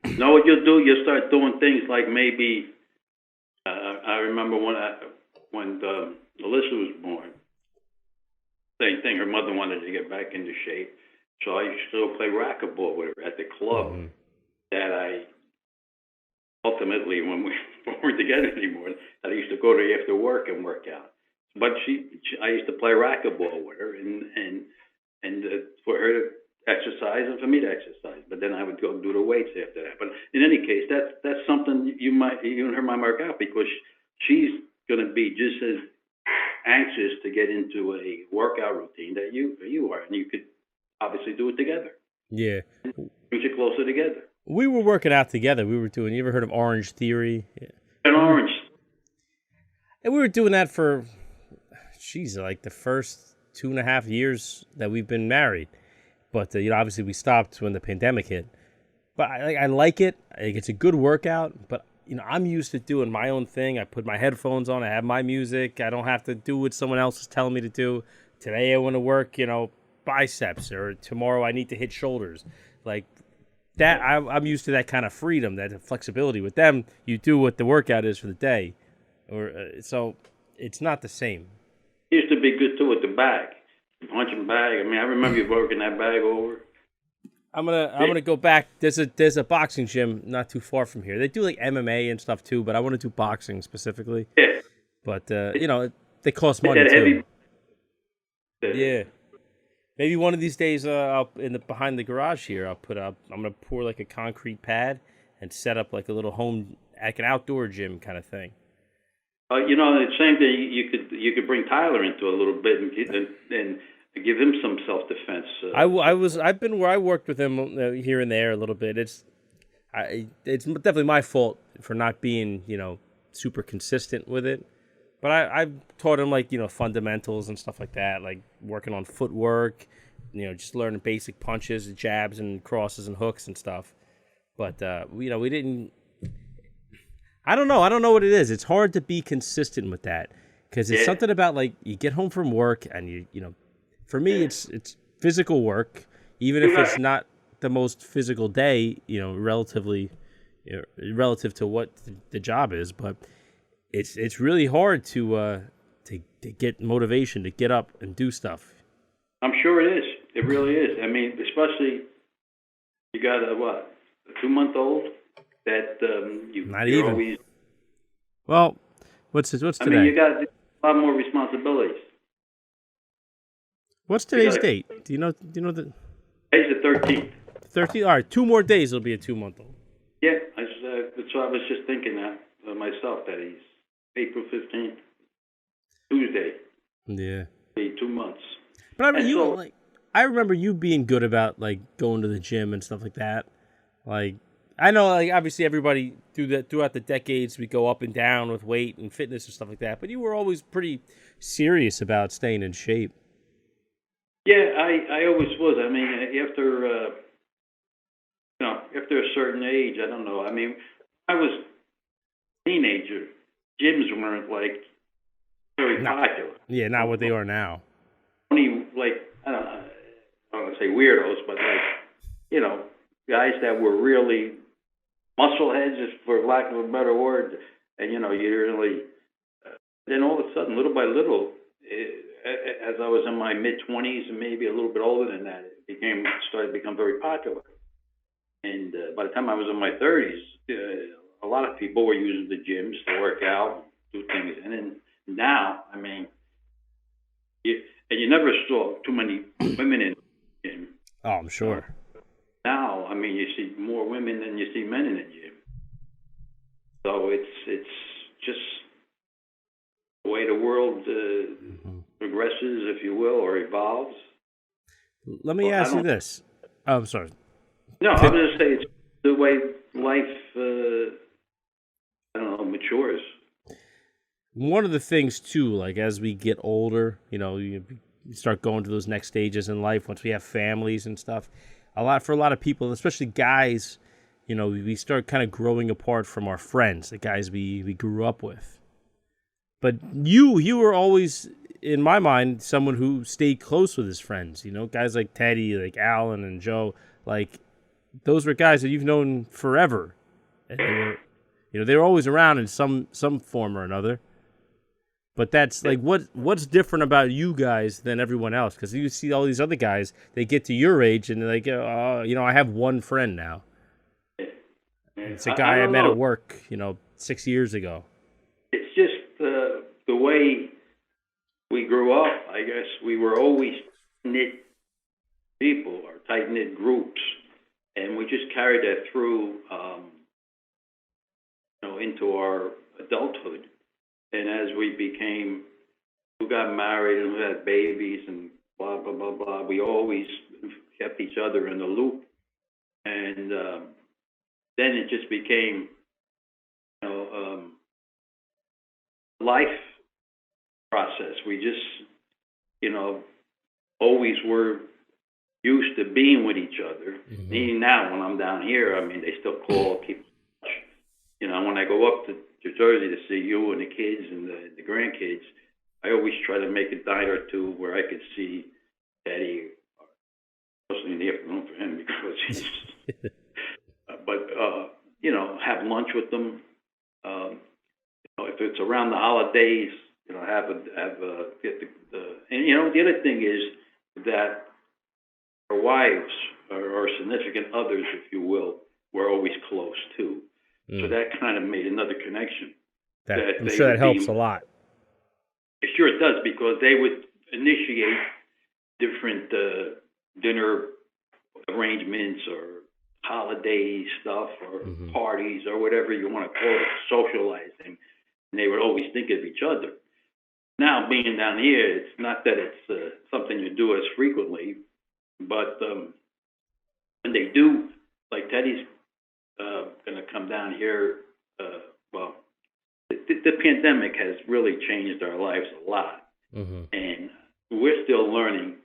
Know what you'll do? You'll start doing things like maybe. I remember when Alyssa was born. Same thing. Her mother wanted to get back into shape, so I used to play racquetball with her at the club. Mm-hmm. That I ultimately, when we weren't together anymore, that I used to go there after work and work out. But I used to play racquetball with her, and for her to exercise and for me to exercise. But then I would go do the weights after that. But in any case, that's something you and her might work out because she's going to be just as anxious to get into a workout routine that you are, and you could obviously do it together. Yeah, brings you closer together. We were working out together. We were doing. You ever heard of Orange Theory? Yeah. An orange. And we were doing that for, geez, like the first 2.5 years that we've been married. But obviously we stopped when the pandemic hit. But I like it. It's a good workout. But I'm used to doing my own thing. I put my headphones on. I have my music. I don't have to do what someone else is telling me to do. Today I want to work, biceps, or tomorrow I need to hit shoulders. Like that, I'm used to that kind of freedom, that flexibility. With them, you do what the workout is for the day, or so it's not the same. It used to be good too with the bag, punching bag. I mean, I remember you working that bag over. I'm gonna go back. There's a boxing gym not too far from here. They do like MMA and stuff too, but I want to do boxing specifically. Yeah. But they cost money That too. heavy. Yeah. Maybe one of these days, I'll behind the garage here. I'm gonna pour like a concrete pad and set up like a little home, like an outdoor gym kind of thing. The same thing. You could bring Tyler into a little bit and give him some self defense. I've been where I worked with him here and there a little bit. It's definitely my fault for not being super consistent with it. But I've taught him like fundamentals and stuff like that, like working on footwork, just learning basic punches, jabs, and crosses and hooks and stuff. But we didn't. I don't know what it is. It's hard to be consistent with that because it's something about like you get home from work and for me it's physical work, even if it's not the most physical day, relatively relative to what the job is, but it's really hard to get motivation to get up and do stuff. I'm sure it is. It really is. I mean, especially you got a 2-month-old that Not you're even. always. Well, what's today? I mean, you got a lot more responsibilities. What's today's date? Do you know the Today's the 13th. 13th? All right, 2 more days it'll be a 2-month-old. Yeah, that's what I was just thinking that myself. That he's April 15th, Tuesday. Yeah. Be 2 months. But I mean, And I remember you being good about like going to the gym and stuff like that. Like, I know, like obviously everybody throughout the decades we go up and down with weight and fitness and stuff like that. But you were always pretty serious about staying in shape. Yeah, I always was. I mean, after a certain age, I don't know. I mean, I was a teenager. Gyms weren't like very popular. Yeah, not what they are now. Only I don't want to say weirdos, but guys that were really muscleheads, for lack of a better word, and you really. Then all of a sudden, little by little, as I was in my mid-20s and maybe a little bit older than that, it started to become very popular. And by the time I was in my 30s, a lot of people were using the gyms to work out, do things. And then now, I mean, you never saw too many women in the gym. Oh, I'm sure. Now, I mean, you see more women than you see men in the gym. So it's just the way the world progresses, if you will, or evolves. Let me ask you this. Oh, I'm sorry. No, I was going to say it's the way life, matures. One of the things too, like as we get older, you start going to those next stages in life. Once we have families and stuff, for a lot of people, especially guys, we start kind of growing apart from our friends, the guys we grew up with. But you were always, in my mind, someone who stayed close with his friends. Guys like Teddy, like Alan and Joe, like those were guys that you've known forever, and they were always around in some form or another. But that's like what's different about you guys than everyone else? Because you see all these other guys, they get to your age and they're like, I have one friend now. It's a guy I met at work, 6 years ago. It's just the way we grew up. I guess we were always knit people or tight knit groups, and we just carried that through, into our adulthood. And as who got married and who had babies and blah, blah, blah, blah, we always kept each other in the loop. And then it just became, life process. We just, always were used to being with each other. Mm-hmm. Even now, when I'm down here, I mean, they still call, keep in touch. When I go up to Jersey to see you and the kids and the grandkids, I always try to make a night or two where I could see Daddy, mostly in the afternoon for him because he's, have lunch with them. If it's around the holidays, get the other thing is that our wives or significant others, if you will, were always close too. So that kind of made another connection. I'm sure that helps a lot. Sure it does, because they would initiate different dinner arrangements or holiday stuff or parties or whatever you want to call it, socializing, and they would always think of each other. Now, being down here, it's not that it's something you do as frequently, but when they do, like Teddy's going to come down here, the pandemic has really changed our lives a lot, and we're still learning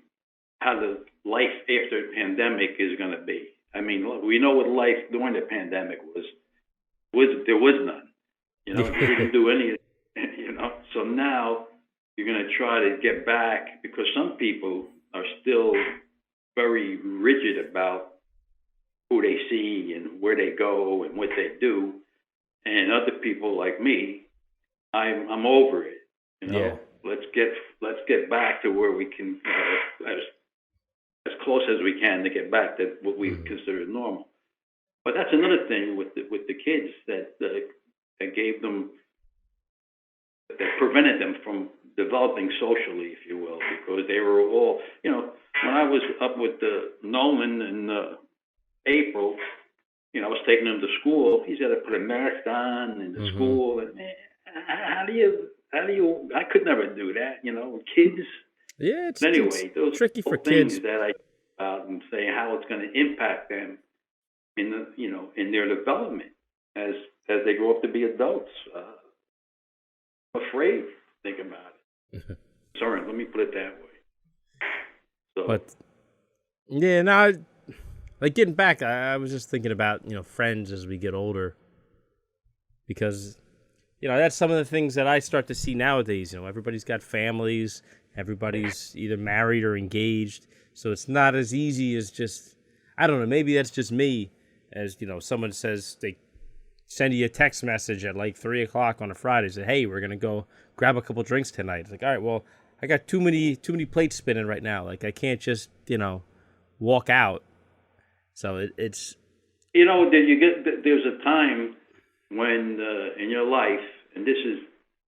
how the life after the pandemic is going to be. I mean, we know what life during the pandemic was there was none. You didn't do any. So now you're going to try to get back, because some people are still very rigid about who they see and where they go and what they do, and other people like me, I'm over it. Yeah. Let's get back to where we can, as close as we can to get back to what we consider normal. But that's another thing with the kids that gave them, that prevented them from developing socially, if you will, because they were all, when I was up with Nolan in April, I was taking him to school. He's got to put a mask on in the school, and man, how do you? I could never do that, kids. Yeah, it's anyway, those tricky for things kids. that I about and say how it's going to impact them in in their development as they grow up to be adults. I'm afraid to think about it. Sorry, let me put it that way. So, but yeah, now like getting back, I was just thinking about friends as we get older, because that's some of the things that I start to see nowadays. Everybody's got families, everybody's either married or engaged, so it's not as easy as just, I don't know, maybe that's just me, as someone says, they send you a text message at like 3:00 on a Friday, say, hey, we're gonna go grab a couple drinks tonight. It's like, all right, well, I got too many plates spinning right now, like I can't just walk out. So it's there's a time when in your life, and this is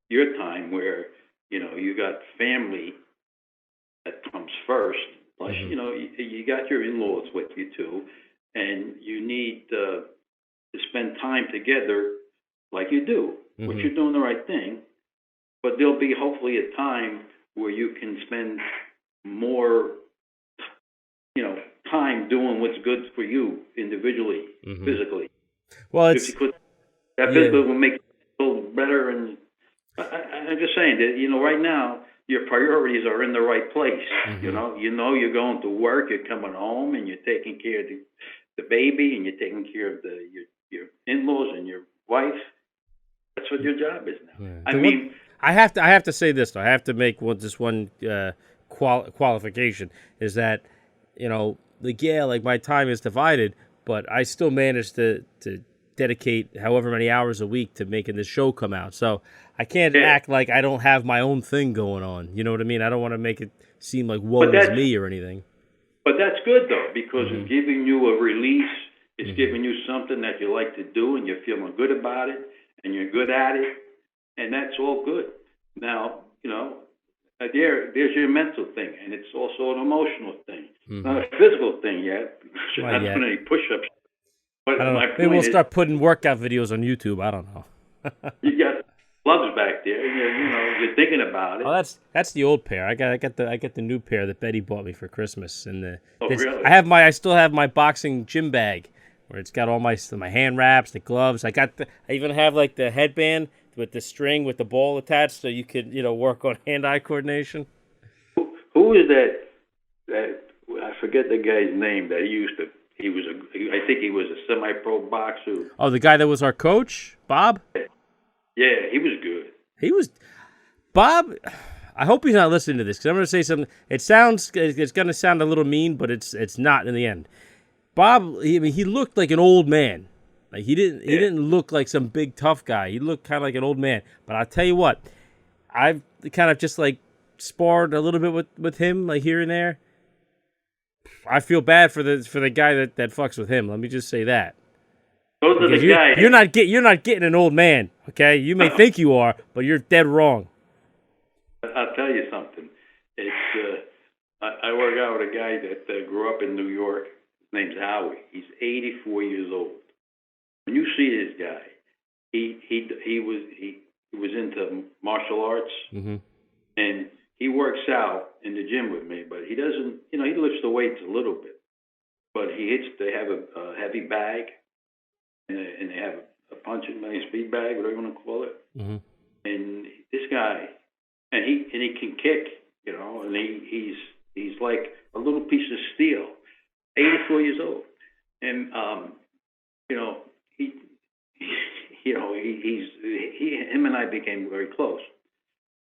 your time, where you got family that comes first. Plus, you got your in-laws with you too, and you need to spend time together, like you do, which you're doing the right thing. But there'll be hopefully a time where you can spend more, time doing what's good for you individually, physically. Well, if you could, that physically will make you feel better. And I'm just saying that right now your priorities are in the right place. You're going to work, you're coming home, and you're taking care of the baby, and you're taking care of your in-laws and your wife. That's what your job is now. Yeah. I have to say this though. I have to make one qualification, is that like my time is divided, but I still manage to dedicate however many hours a week to making this show come out. So I can't act like I don't have my own thing going on. You know what I mean? I don't want to make it seem like woe is me or anything. But that's good though, because it's giving you a release. It's giving you something that you like to do, and you're feeling good about it, and you're good at it, and that's all good. Now, there's your mental thing, and it's also an emotional thing. Not a physical thing yet, because you're not doing any push-ups. But I don't know. Maybe we'll start putting workout videos on YouTube. I don't know. You got gloves back there. You're thinking about it. Oh, that's the old pair. I got the new pair that Betty bought me for Christmas. And really? I still have my boxing gym bag where it's got all my hand wraps, the gloves. I even have like the headband with the string with the ball attached, so you could work on hand-eye coordination. Who is that? That I forget the guy's name. That I think he was a semi-pro boxer. Oh, the guy that was our coach, Bob. Yeah, he was good. He was Bob. I hope he's not listening to this because I'm going to say something. It's going to sound a little mean, but it's not in the end. Bob, he looked like an old man. Like he didn't look like some big tough guy. He looked kind of like an old man. But I'll tell you what, I've kind of just like sparred a little bit with him, like here and there. I feel bad for the guy that fucks with him. Let me just say that. Those are the guys. You're not getting an old man. Okay, you may think you are, but you're dead wrong. I'll tell you something. It's I work out with a guy that grew up in New York. His name's Howie. He's 84 years old. When you see this guy, he was into martial arts, and he works out in the gym with me. But he doesn't. He lifts the weights a little bit, but they have a heavy bag, and they have a punching bag, speed bag, whatever you want to call it. And this guy. And he can kick, and he's like a little piece of steel, 84 years old, and him and I became very close,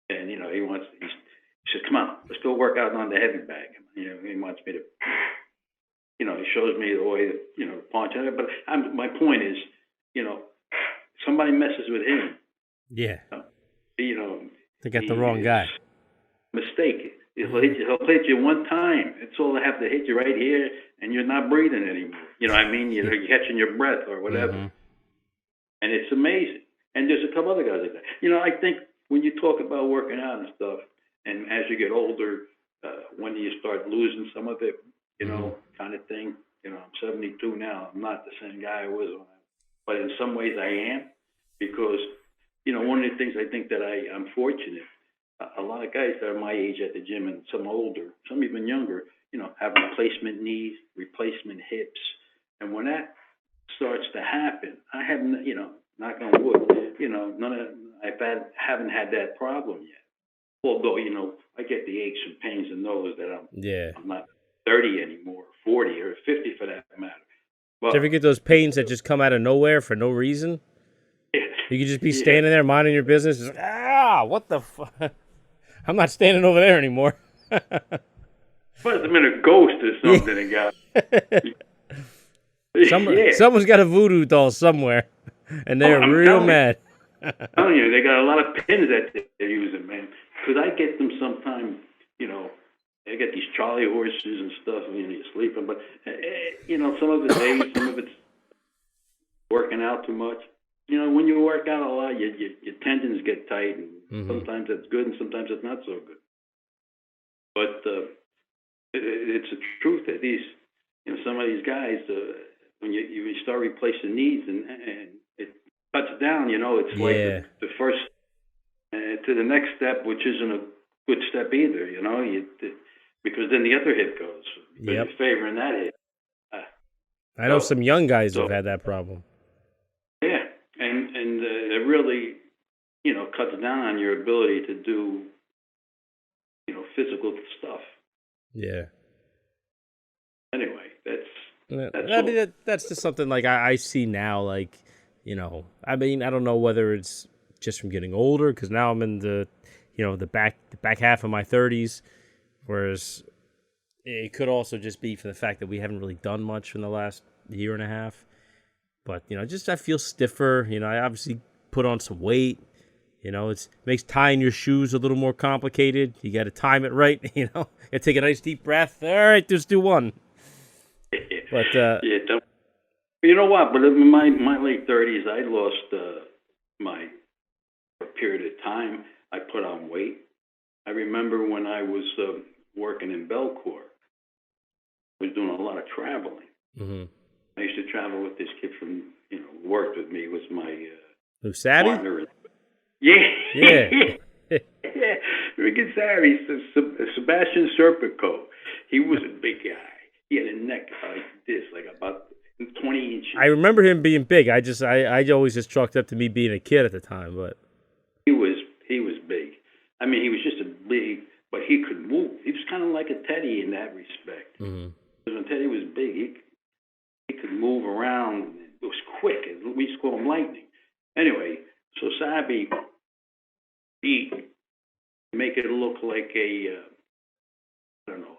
and he said, come on, let's go work out on the heavy bag. He wants me to, he shows me the way to punch on it. But my point is, somebody messes with him. Yeah. They got the wrong guy. Mistake. He'll hit you one time. It's all they have to hit you right here, and you're not breathing anymore. You know what I mean? You're catching your breath or whatever. And it's amazing. And there's a couple other guys like that. I think when you talk about working out and stuff, and as you get older, when do you start losing some of it, kind of thing. I'm 72 now. I'm not the same guy I was but in some ways I am, because one of the things I think that I'm fortunate, a lot of guys that are my age at the gym and some older, some even younger, have replacement knees, replacement hips. And when that starts to happen, I haven't, knock on wood, haven't had that problem yet. Although, I get the aches and pains and those that I'm not 30 anymore, 40 or 50 for that matter. But, do you ever get those pains that just come out of nowhere for no reason? You could just be standing there minding your business. It's like, what the fuck? I'm not standing over there anymore. Must have been a ghost or something. Someone's got a voodoo doll somewhere, and they're real mad. I'm telling you, they got a lot of pins that they're using, man. Because I get them sometimes, I get these Charlie horses and stuff when you're sleeping. But, some of it's age, some of it's working out too much. When you work out a lot, your tendons get tight, and sometimes it's good, and sometimes it's not so good. But it's the truth that these, some of these guys, when you start replacing knees and it cuts down, it's like the first to the next step, which isn't a good step either, because then the other hip goes. But you're favoring that hip. I know some young guys who've had that problem. Yeah, and it really, cuts down on your ability to do, physical stuff. Yeah. Anyway, that's just something like I see now. Like, I don't know whether it's just from getting older, because now I'm in the back half of my 30s, whereas it could also just be for the fact that we haven't really done much in the last year and a half. But, I feel stiffer. I obviously put on some weight. It makes tying your shoes a little more complicated. You got to time it right. You take a nice deep breath. All right, just do one. But you know what? But in my late 30s, I lost for a period of time. I put on weight. I remember when I was working in Belcourt, I was doing a lot of traveling. I used to travel with this kid from, worked with me. It was my partner. Yeah. Ricky Savvy, Sebastian Serpico. He was a big guy. He had a neck like this, like about 20 inches. I remember him being big. I always just chalked up to me being a kid at the time, but He was big. I mean, he was just a big, but he could move. He was kind of like a Teddy in that respect. mm-hmm. Because when Teddy was big, he could move around. It was quick. We used to call him lightning. Anyway, so Sabi, he make it look like a I don't know.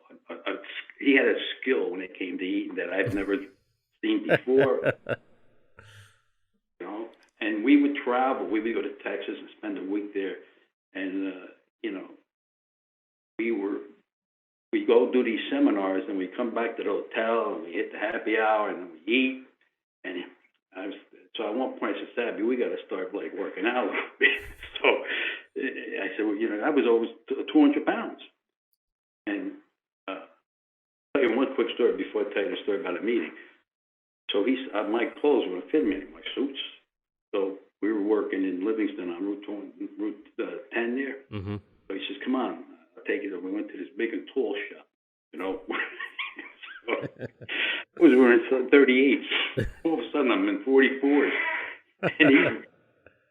He had a skill when it came to eating that I've never seen before. You know, and we would travel. We would go to Texas and spend a week there, and you know, we go do these seminars, and we come back to the hotel, and we hit the happy hour, and then we eat. And so at one point I said, Sabby, we got to start like working out a little bit. So I said, well, you know, I was always 200 pounds. And I'll tell you one quick story before I tell you the story about a meeting. So my clothes were fit me, my suits. So we were working in Livingston on Route 10 there. Mm-hmm. So he says, come on, I'll take you. We went to this big and tall shop, you know. So I was wearing 38s. All of a sudden I'm in 44s. And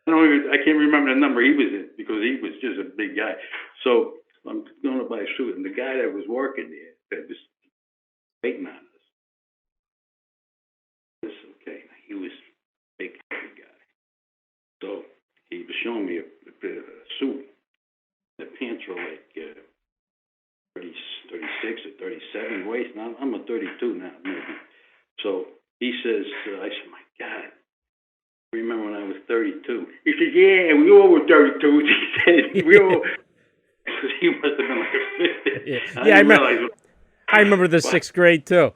I can't remember the number he was in because he was just a big guy. So I'm going to buy a suit, and the guy that was working there that was waiting on us. Okay, he was a big guy. So he was showing me a suit. The pants were like 36 or 37 waist. Now I'm a 32 now, maybe. So he says, I said, my God. I remember when I was 32. He said, yeah, we all were 32. He said, we all. He must have been like a 50. Yeah, I remember the sixth grade too.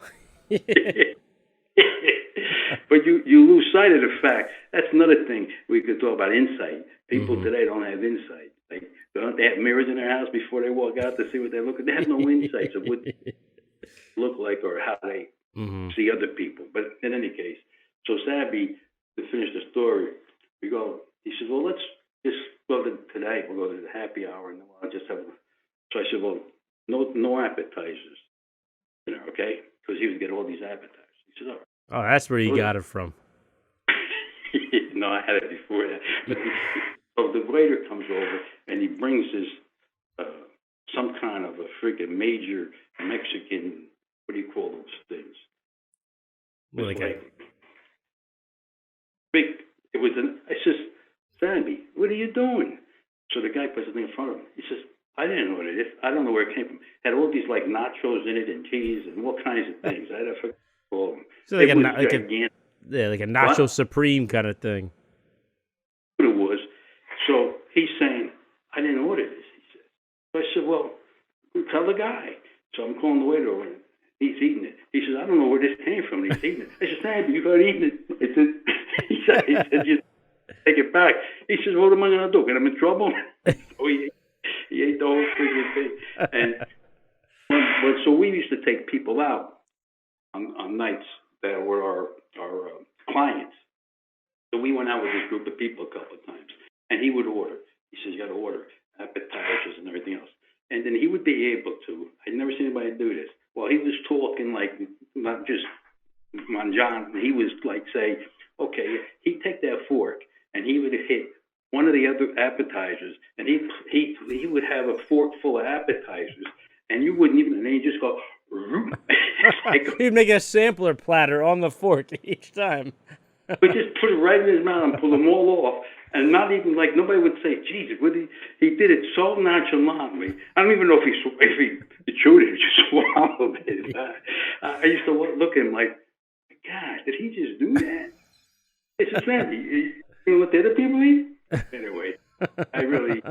But you lose sight of the fact. That's another thing we could talk about, insight. People today don't have insight. Like, don't they have mirrors in their house before they walk out to see what they look like? They have no insights of what they look like or how they see other people. But in any case, so Sabby, to finish the story, he says, well, let's just go to today. We'll go to the happy hour, and I'll just have. So I said, well, no appetizers, you know, okay? Because he would get all these appetizers. He said, all right. Oh, that's where you got it from. No, I had it before that. So the waiter comes over and he brings his some kind of a freaking major Mexican. What do you call those things? Well, Big. It was I says, Sandy, what are you doing? So the guy puts it in front of him. He says, I didn't know what it is. I don't know where it came from. It had all these like nachos in it and cheese and all kinds of things. I forgot to call them. So like a nacho supreme kind of thing. What it was. So he's saying, I didn't know what it is, he said. So I said, well, tell the guy. So I'm calling the waiter over and he's eating it. He says, I don't know where this came from. He's eating it. I said, Sandy, you got eating it. I said, he said, just take it back. He says, what am I going to do? Get him in trouble? So he ate the whole freaking thing. And so we used to take people out on nights that were our clients. So we went out with this group of people a couple of times. And he would order. He says, you got to order appetizers and everything else. And then he would be able to. I'd never seen anybody do this. Well, he was talking like, not just on John. He was like, say, okay, he'd take that fork and he would hit one of the other appetizers, and he would have a fork full of appetizers, and you wouldn't even. And then you just go. He'd make a sampler platter on the fork each time. But just put it right in his mouth and pull them all off, and not even like nobody would say, "Jesus, what he did it so nonchalantly." I don't even know if he chewed it or just swallowed it. I used to look at him like, God, did he just do that? It's a Sandy. You know what the other people eat? Anyway, I really.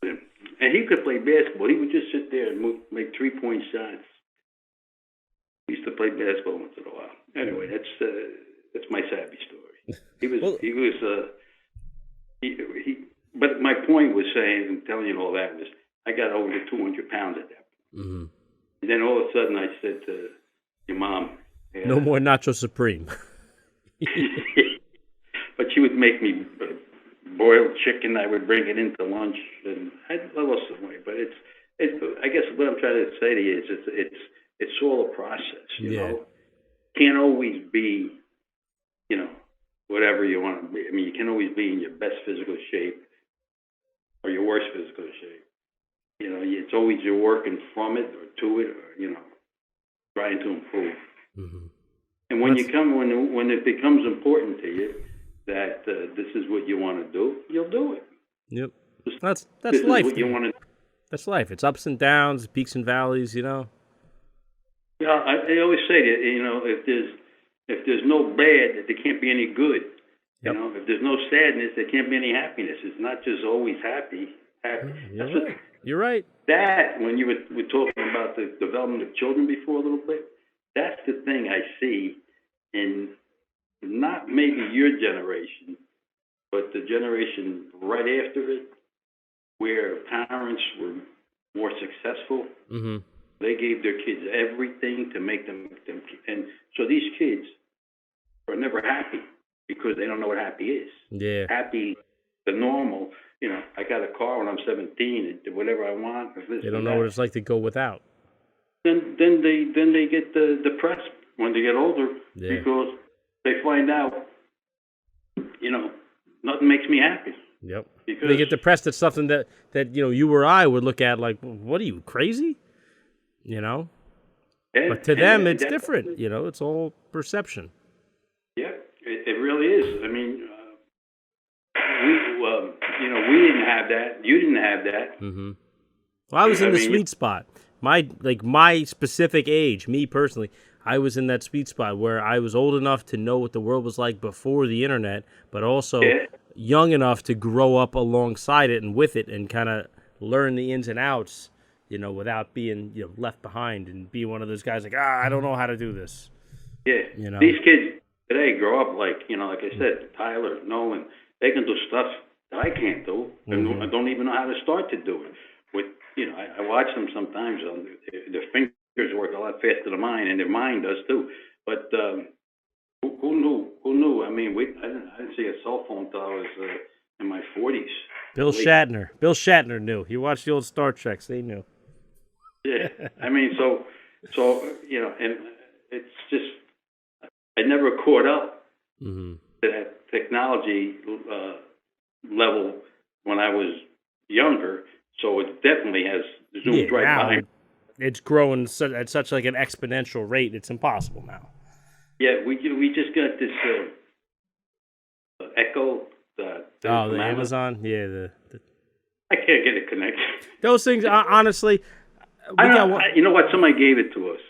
And he could play basketball. He would just sit there and make 3-point shots. He used to play basketball once in a while. Anyway, that's my Sabby story. But my point was saying and telling you all that was I got over to 200 pounds at that point. Mm-hmm. And then all of a sudden I said to your mom, no more nacho supreme. But she would make me boiled chicken. I would bring it into lunch, and I lost some weight. But it's. I guess what I'm trying to say to you is it's all a process, you know. can't always be, whatever you want to be. I mean, you can't always be in your best physical shape or your worst physical shape. It's always you're working from it or to it, or trying to improve. Mm-hmm. And when it becomes important to you that this is what you want to do, you'll do it. Yep. That's this life. Is what you want to. That's life. It's ups and downs, peaks and valleys. Yeah, I always say that if there's no bad, there can't be any good. Yep. If there's no sadness, there can't be any happiness. It's not just always happy. You're right. That, when you were talking about the development of children before a little bit, that's the thing I see in not maybe your generation, but the generation right after it, where parents were more successful. Mm-hmm. They gave their kids everything to make them, and so these kids are never happy because they don't know what happy is. Yeah. Happy, the normal. I got a car when I'm 17, and whatever I want. They don't know what it's like to go without. Then they get depressed when they get older because they find out, nothing makes me happy. Yep. Because they get depressed at something that you or I would look at like, what are you, crazy? But to them, it's different. It's all perception. Yeah, it really is. I mean, we didn't have that. You didn't have that. Mm-hmm. Well, I was in the sweet spot. My specific age, me personally, I was in that sweet spot where I was old enough to know what the world was like before the internet, but also young enough to grow up alongside it and with it and kind of learn the ins and outs, without being left behind and be one of those guys like, I don't know how to do this. Yeah. These kids today grow up like I said, Tyler, Nolan, they can do stuff that I can't do, and I don't even know how to start to do it. I watch them sometimes. Their fingers work a lot faster than mine, and their mind does too. But who knew? Who knew? I mean, I didn't see a cell phone till I was in my 40s. Bill Shatner knew. He watched the old Star Treks. They knew. Yeah, I mean, so and it's just I never caught up to that technology level when I was younger. So it definitely has zoomed right by. It's growing at such like an exponential rate. It's impossible now. Yeah, we just got this Echo. The Amazon. Yeah, I can't get it connected. Those things, honestly. You know what? Somebody gave it to us.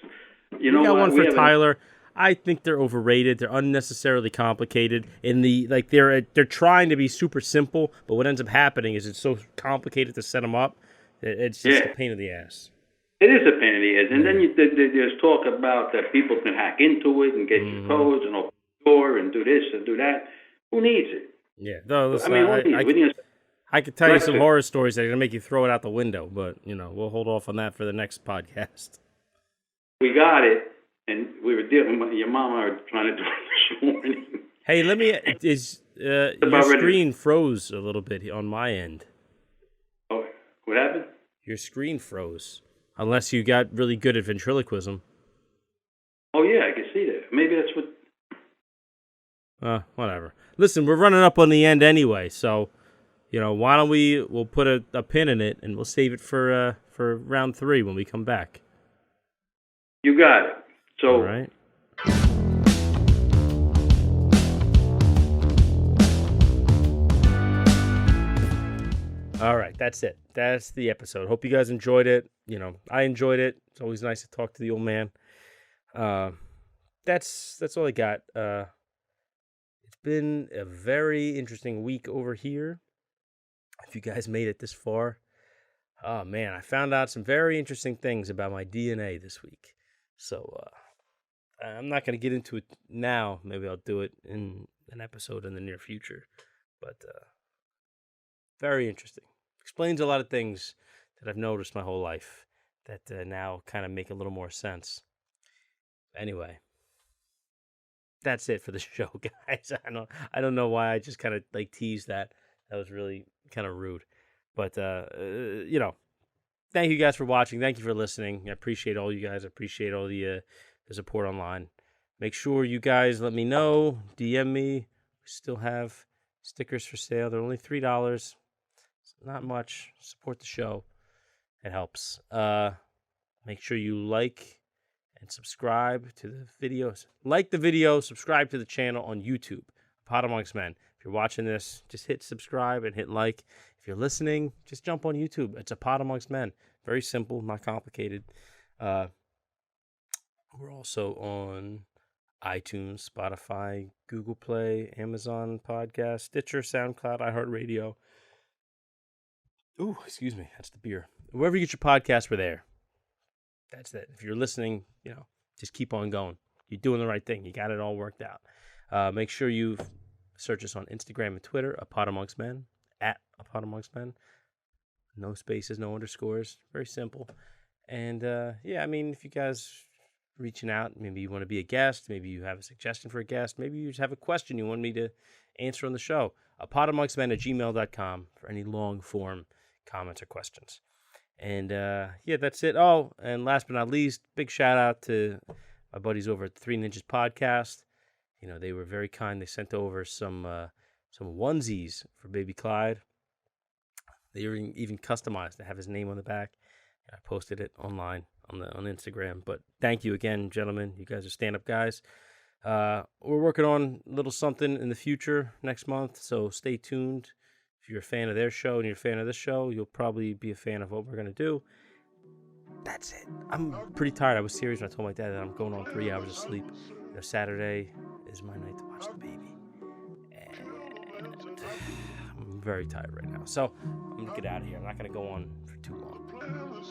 We got one for Tyler. I think they're overrated. They're unnecessarily complicated. They're trying to be super simple, but what ends up happening is it's so complicated to set them up. It's just a pain in the ass. It is a pain in the ass. And then there's talk about that people can hack into it and get your codes and open the door and do this and do that. Who needs it? Yeah. No, listen, I could tell you some horror stories that are going to make you throw it out the window, but, we'll hold off on that for the next podcast. We got it, and we were dealing with your mama are trying to do it this morning. Hey, your screen froze a little bit on my end. Oh, what happened? Your screen froze, unless you got really good at ventriloquism. Oh, yeah, I can see that. Maybe that's what... Whatever. Listen, we're running up on the end anyway, so... why don't we'll put a pin in it and we'll save it for round 3 when we come back. You got it. So, all right. All right, that's it. That's the episode. Hope you guys enjoyed it. I enjoyed it. It's always nice to talk to the old man. That's all I got. It's been a very interesting week over here. If you guys made it this far, oh man, I found out some very interesting things about my DNA this week. So I'm not going to get into it now. Maybe I'll do it in an episode in the near future. But very interesting. Explains a lot of things that I've noticed my whole life that now kind of make a little more sense. Anyway, that's it for the show, guys. I don't know why I just kind of teased that. That was really kind of rude. But, thank you guys for watching. Thank you for listening. I appreciate all you guys. I appreciate all the support online. Make sure you guys let me know. DM me. We still have stickers for sale. They're only $3. It's not much. Support the show. It helps. Make sure you like and subscribe to the videos. Like the video, subscribe to the channel on YouTube, Pot Amongst Men. If you're watching this, just hit subscribe and hit like. If you're listening, just jump on YouTube. It's a Pot Amongst Men. Very simple, not complicated. We're also on iTunes, Spotify, Google Play, Amazon Podcast, Stitcher, SoundCloud, iHeartRadio. Ooh, excuse me. That's the beer. Wherever you get your podcast, we're there. That's it. If you're listening, just keep on going. You're doing the right thing. You got it all worked out. Make sure you search us on Instagram and Twitter, A Pot Amongst Men, at A Pot Amongst Men. No spaces, no underscores. Very simple. And, if you guys reaching out, maybe you want to be a guest, maybe you have a suggestion for a guest, maybe you just have a question you want me to answer on the show, apotamongstmen@gmail.com for any long-form comments or questions. And, that's it. Oh, and last but not least, big shout-out to my buddies over at the Three Ninjas Podcast. They were very kind. They sent over some onesies for baby Clyde. They were even customized to have his name on the back. I posted it online on Instagram. But thank you again, gentlemen. You guys are stand-up guys. We're working on a little something in the future next month, so stay tuned. If you're a fan of their show and you're a fan of this show, you'll probably be a fan of what we're going to do. That's it. I'm pretty tired. I was serious when I told my dad that I'm going on 3 hours of sleep. Saturday is my night to watch the baby. And I'm very tired right now. So I'm going to get out of here. I'm not going to go on for too long.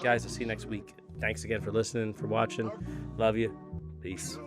Guys, I'll see you next week. Thanks again for listening, for watching. Love you. Peace.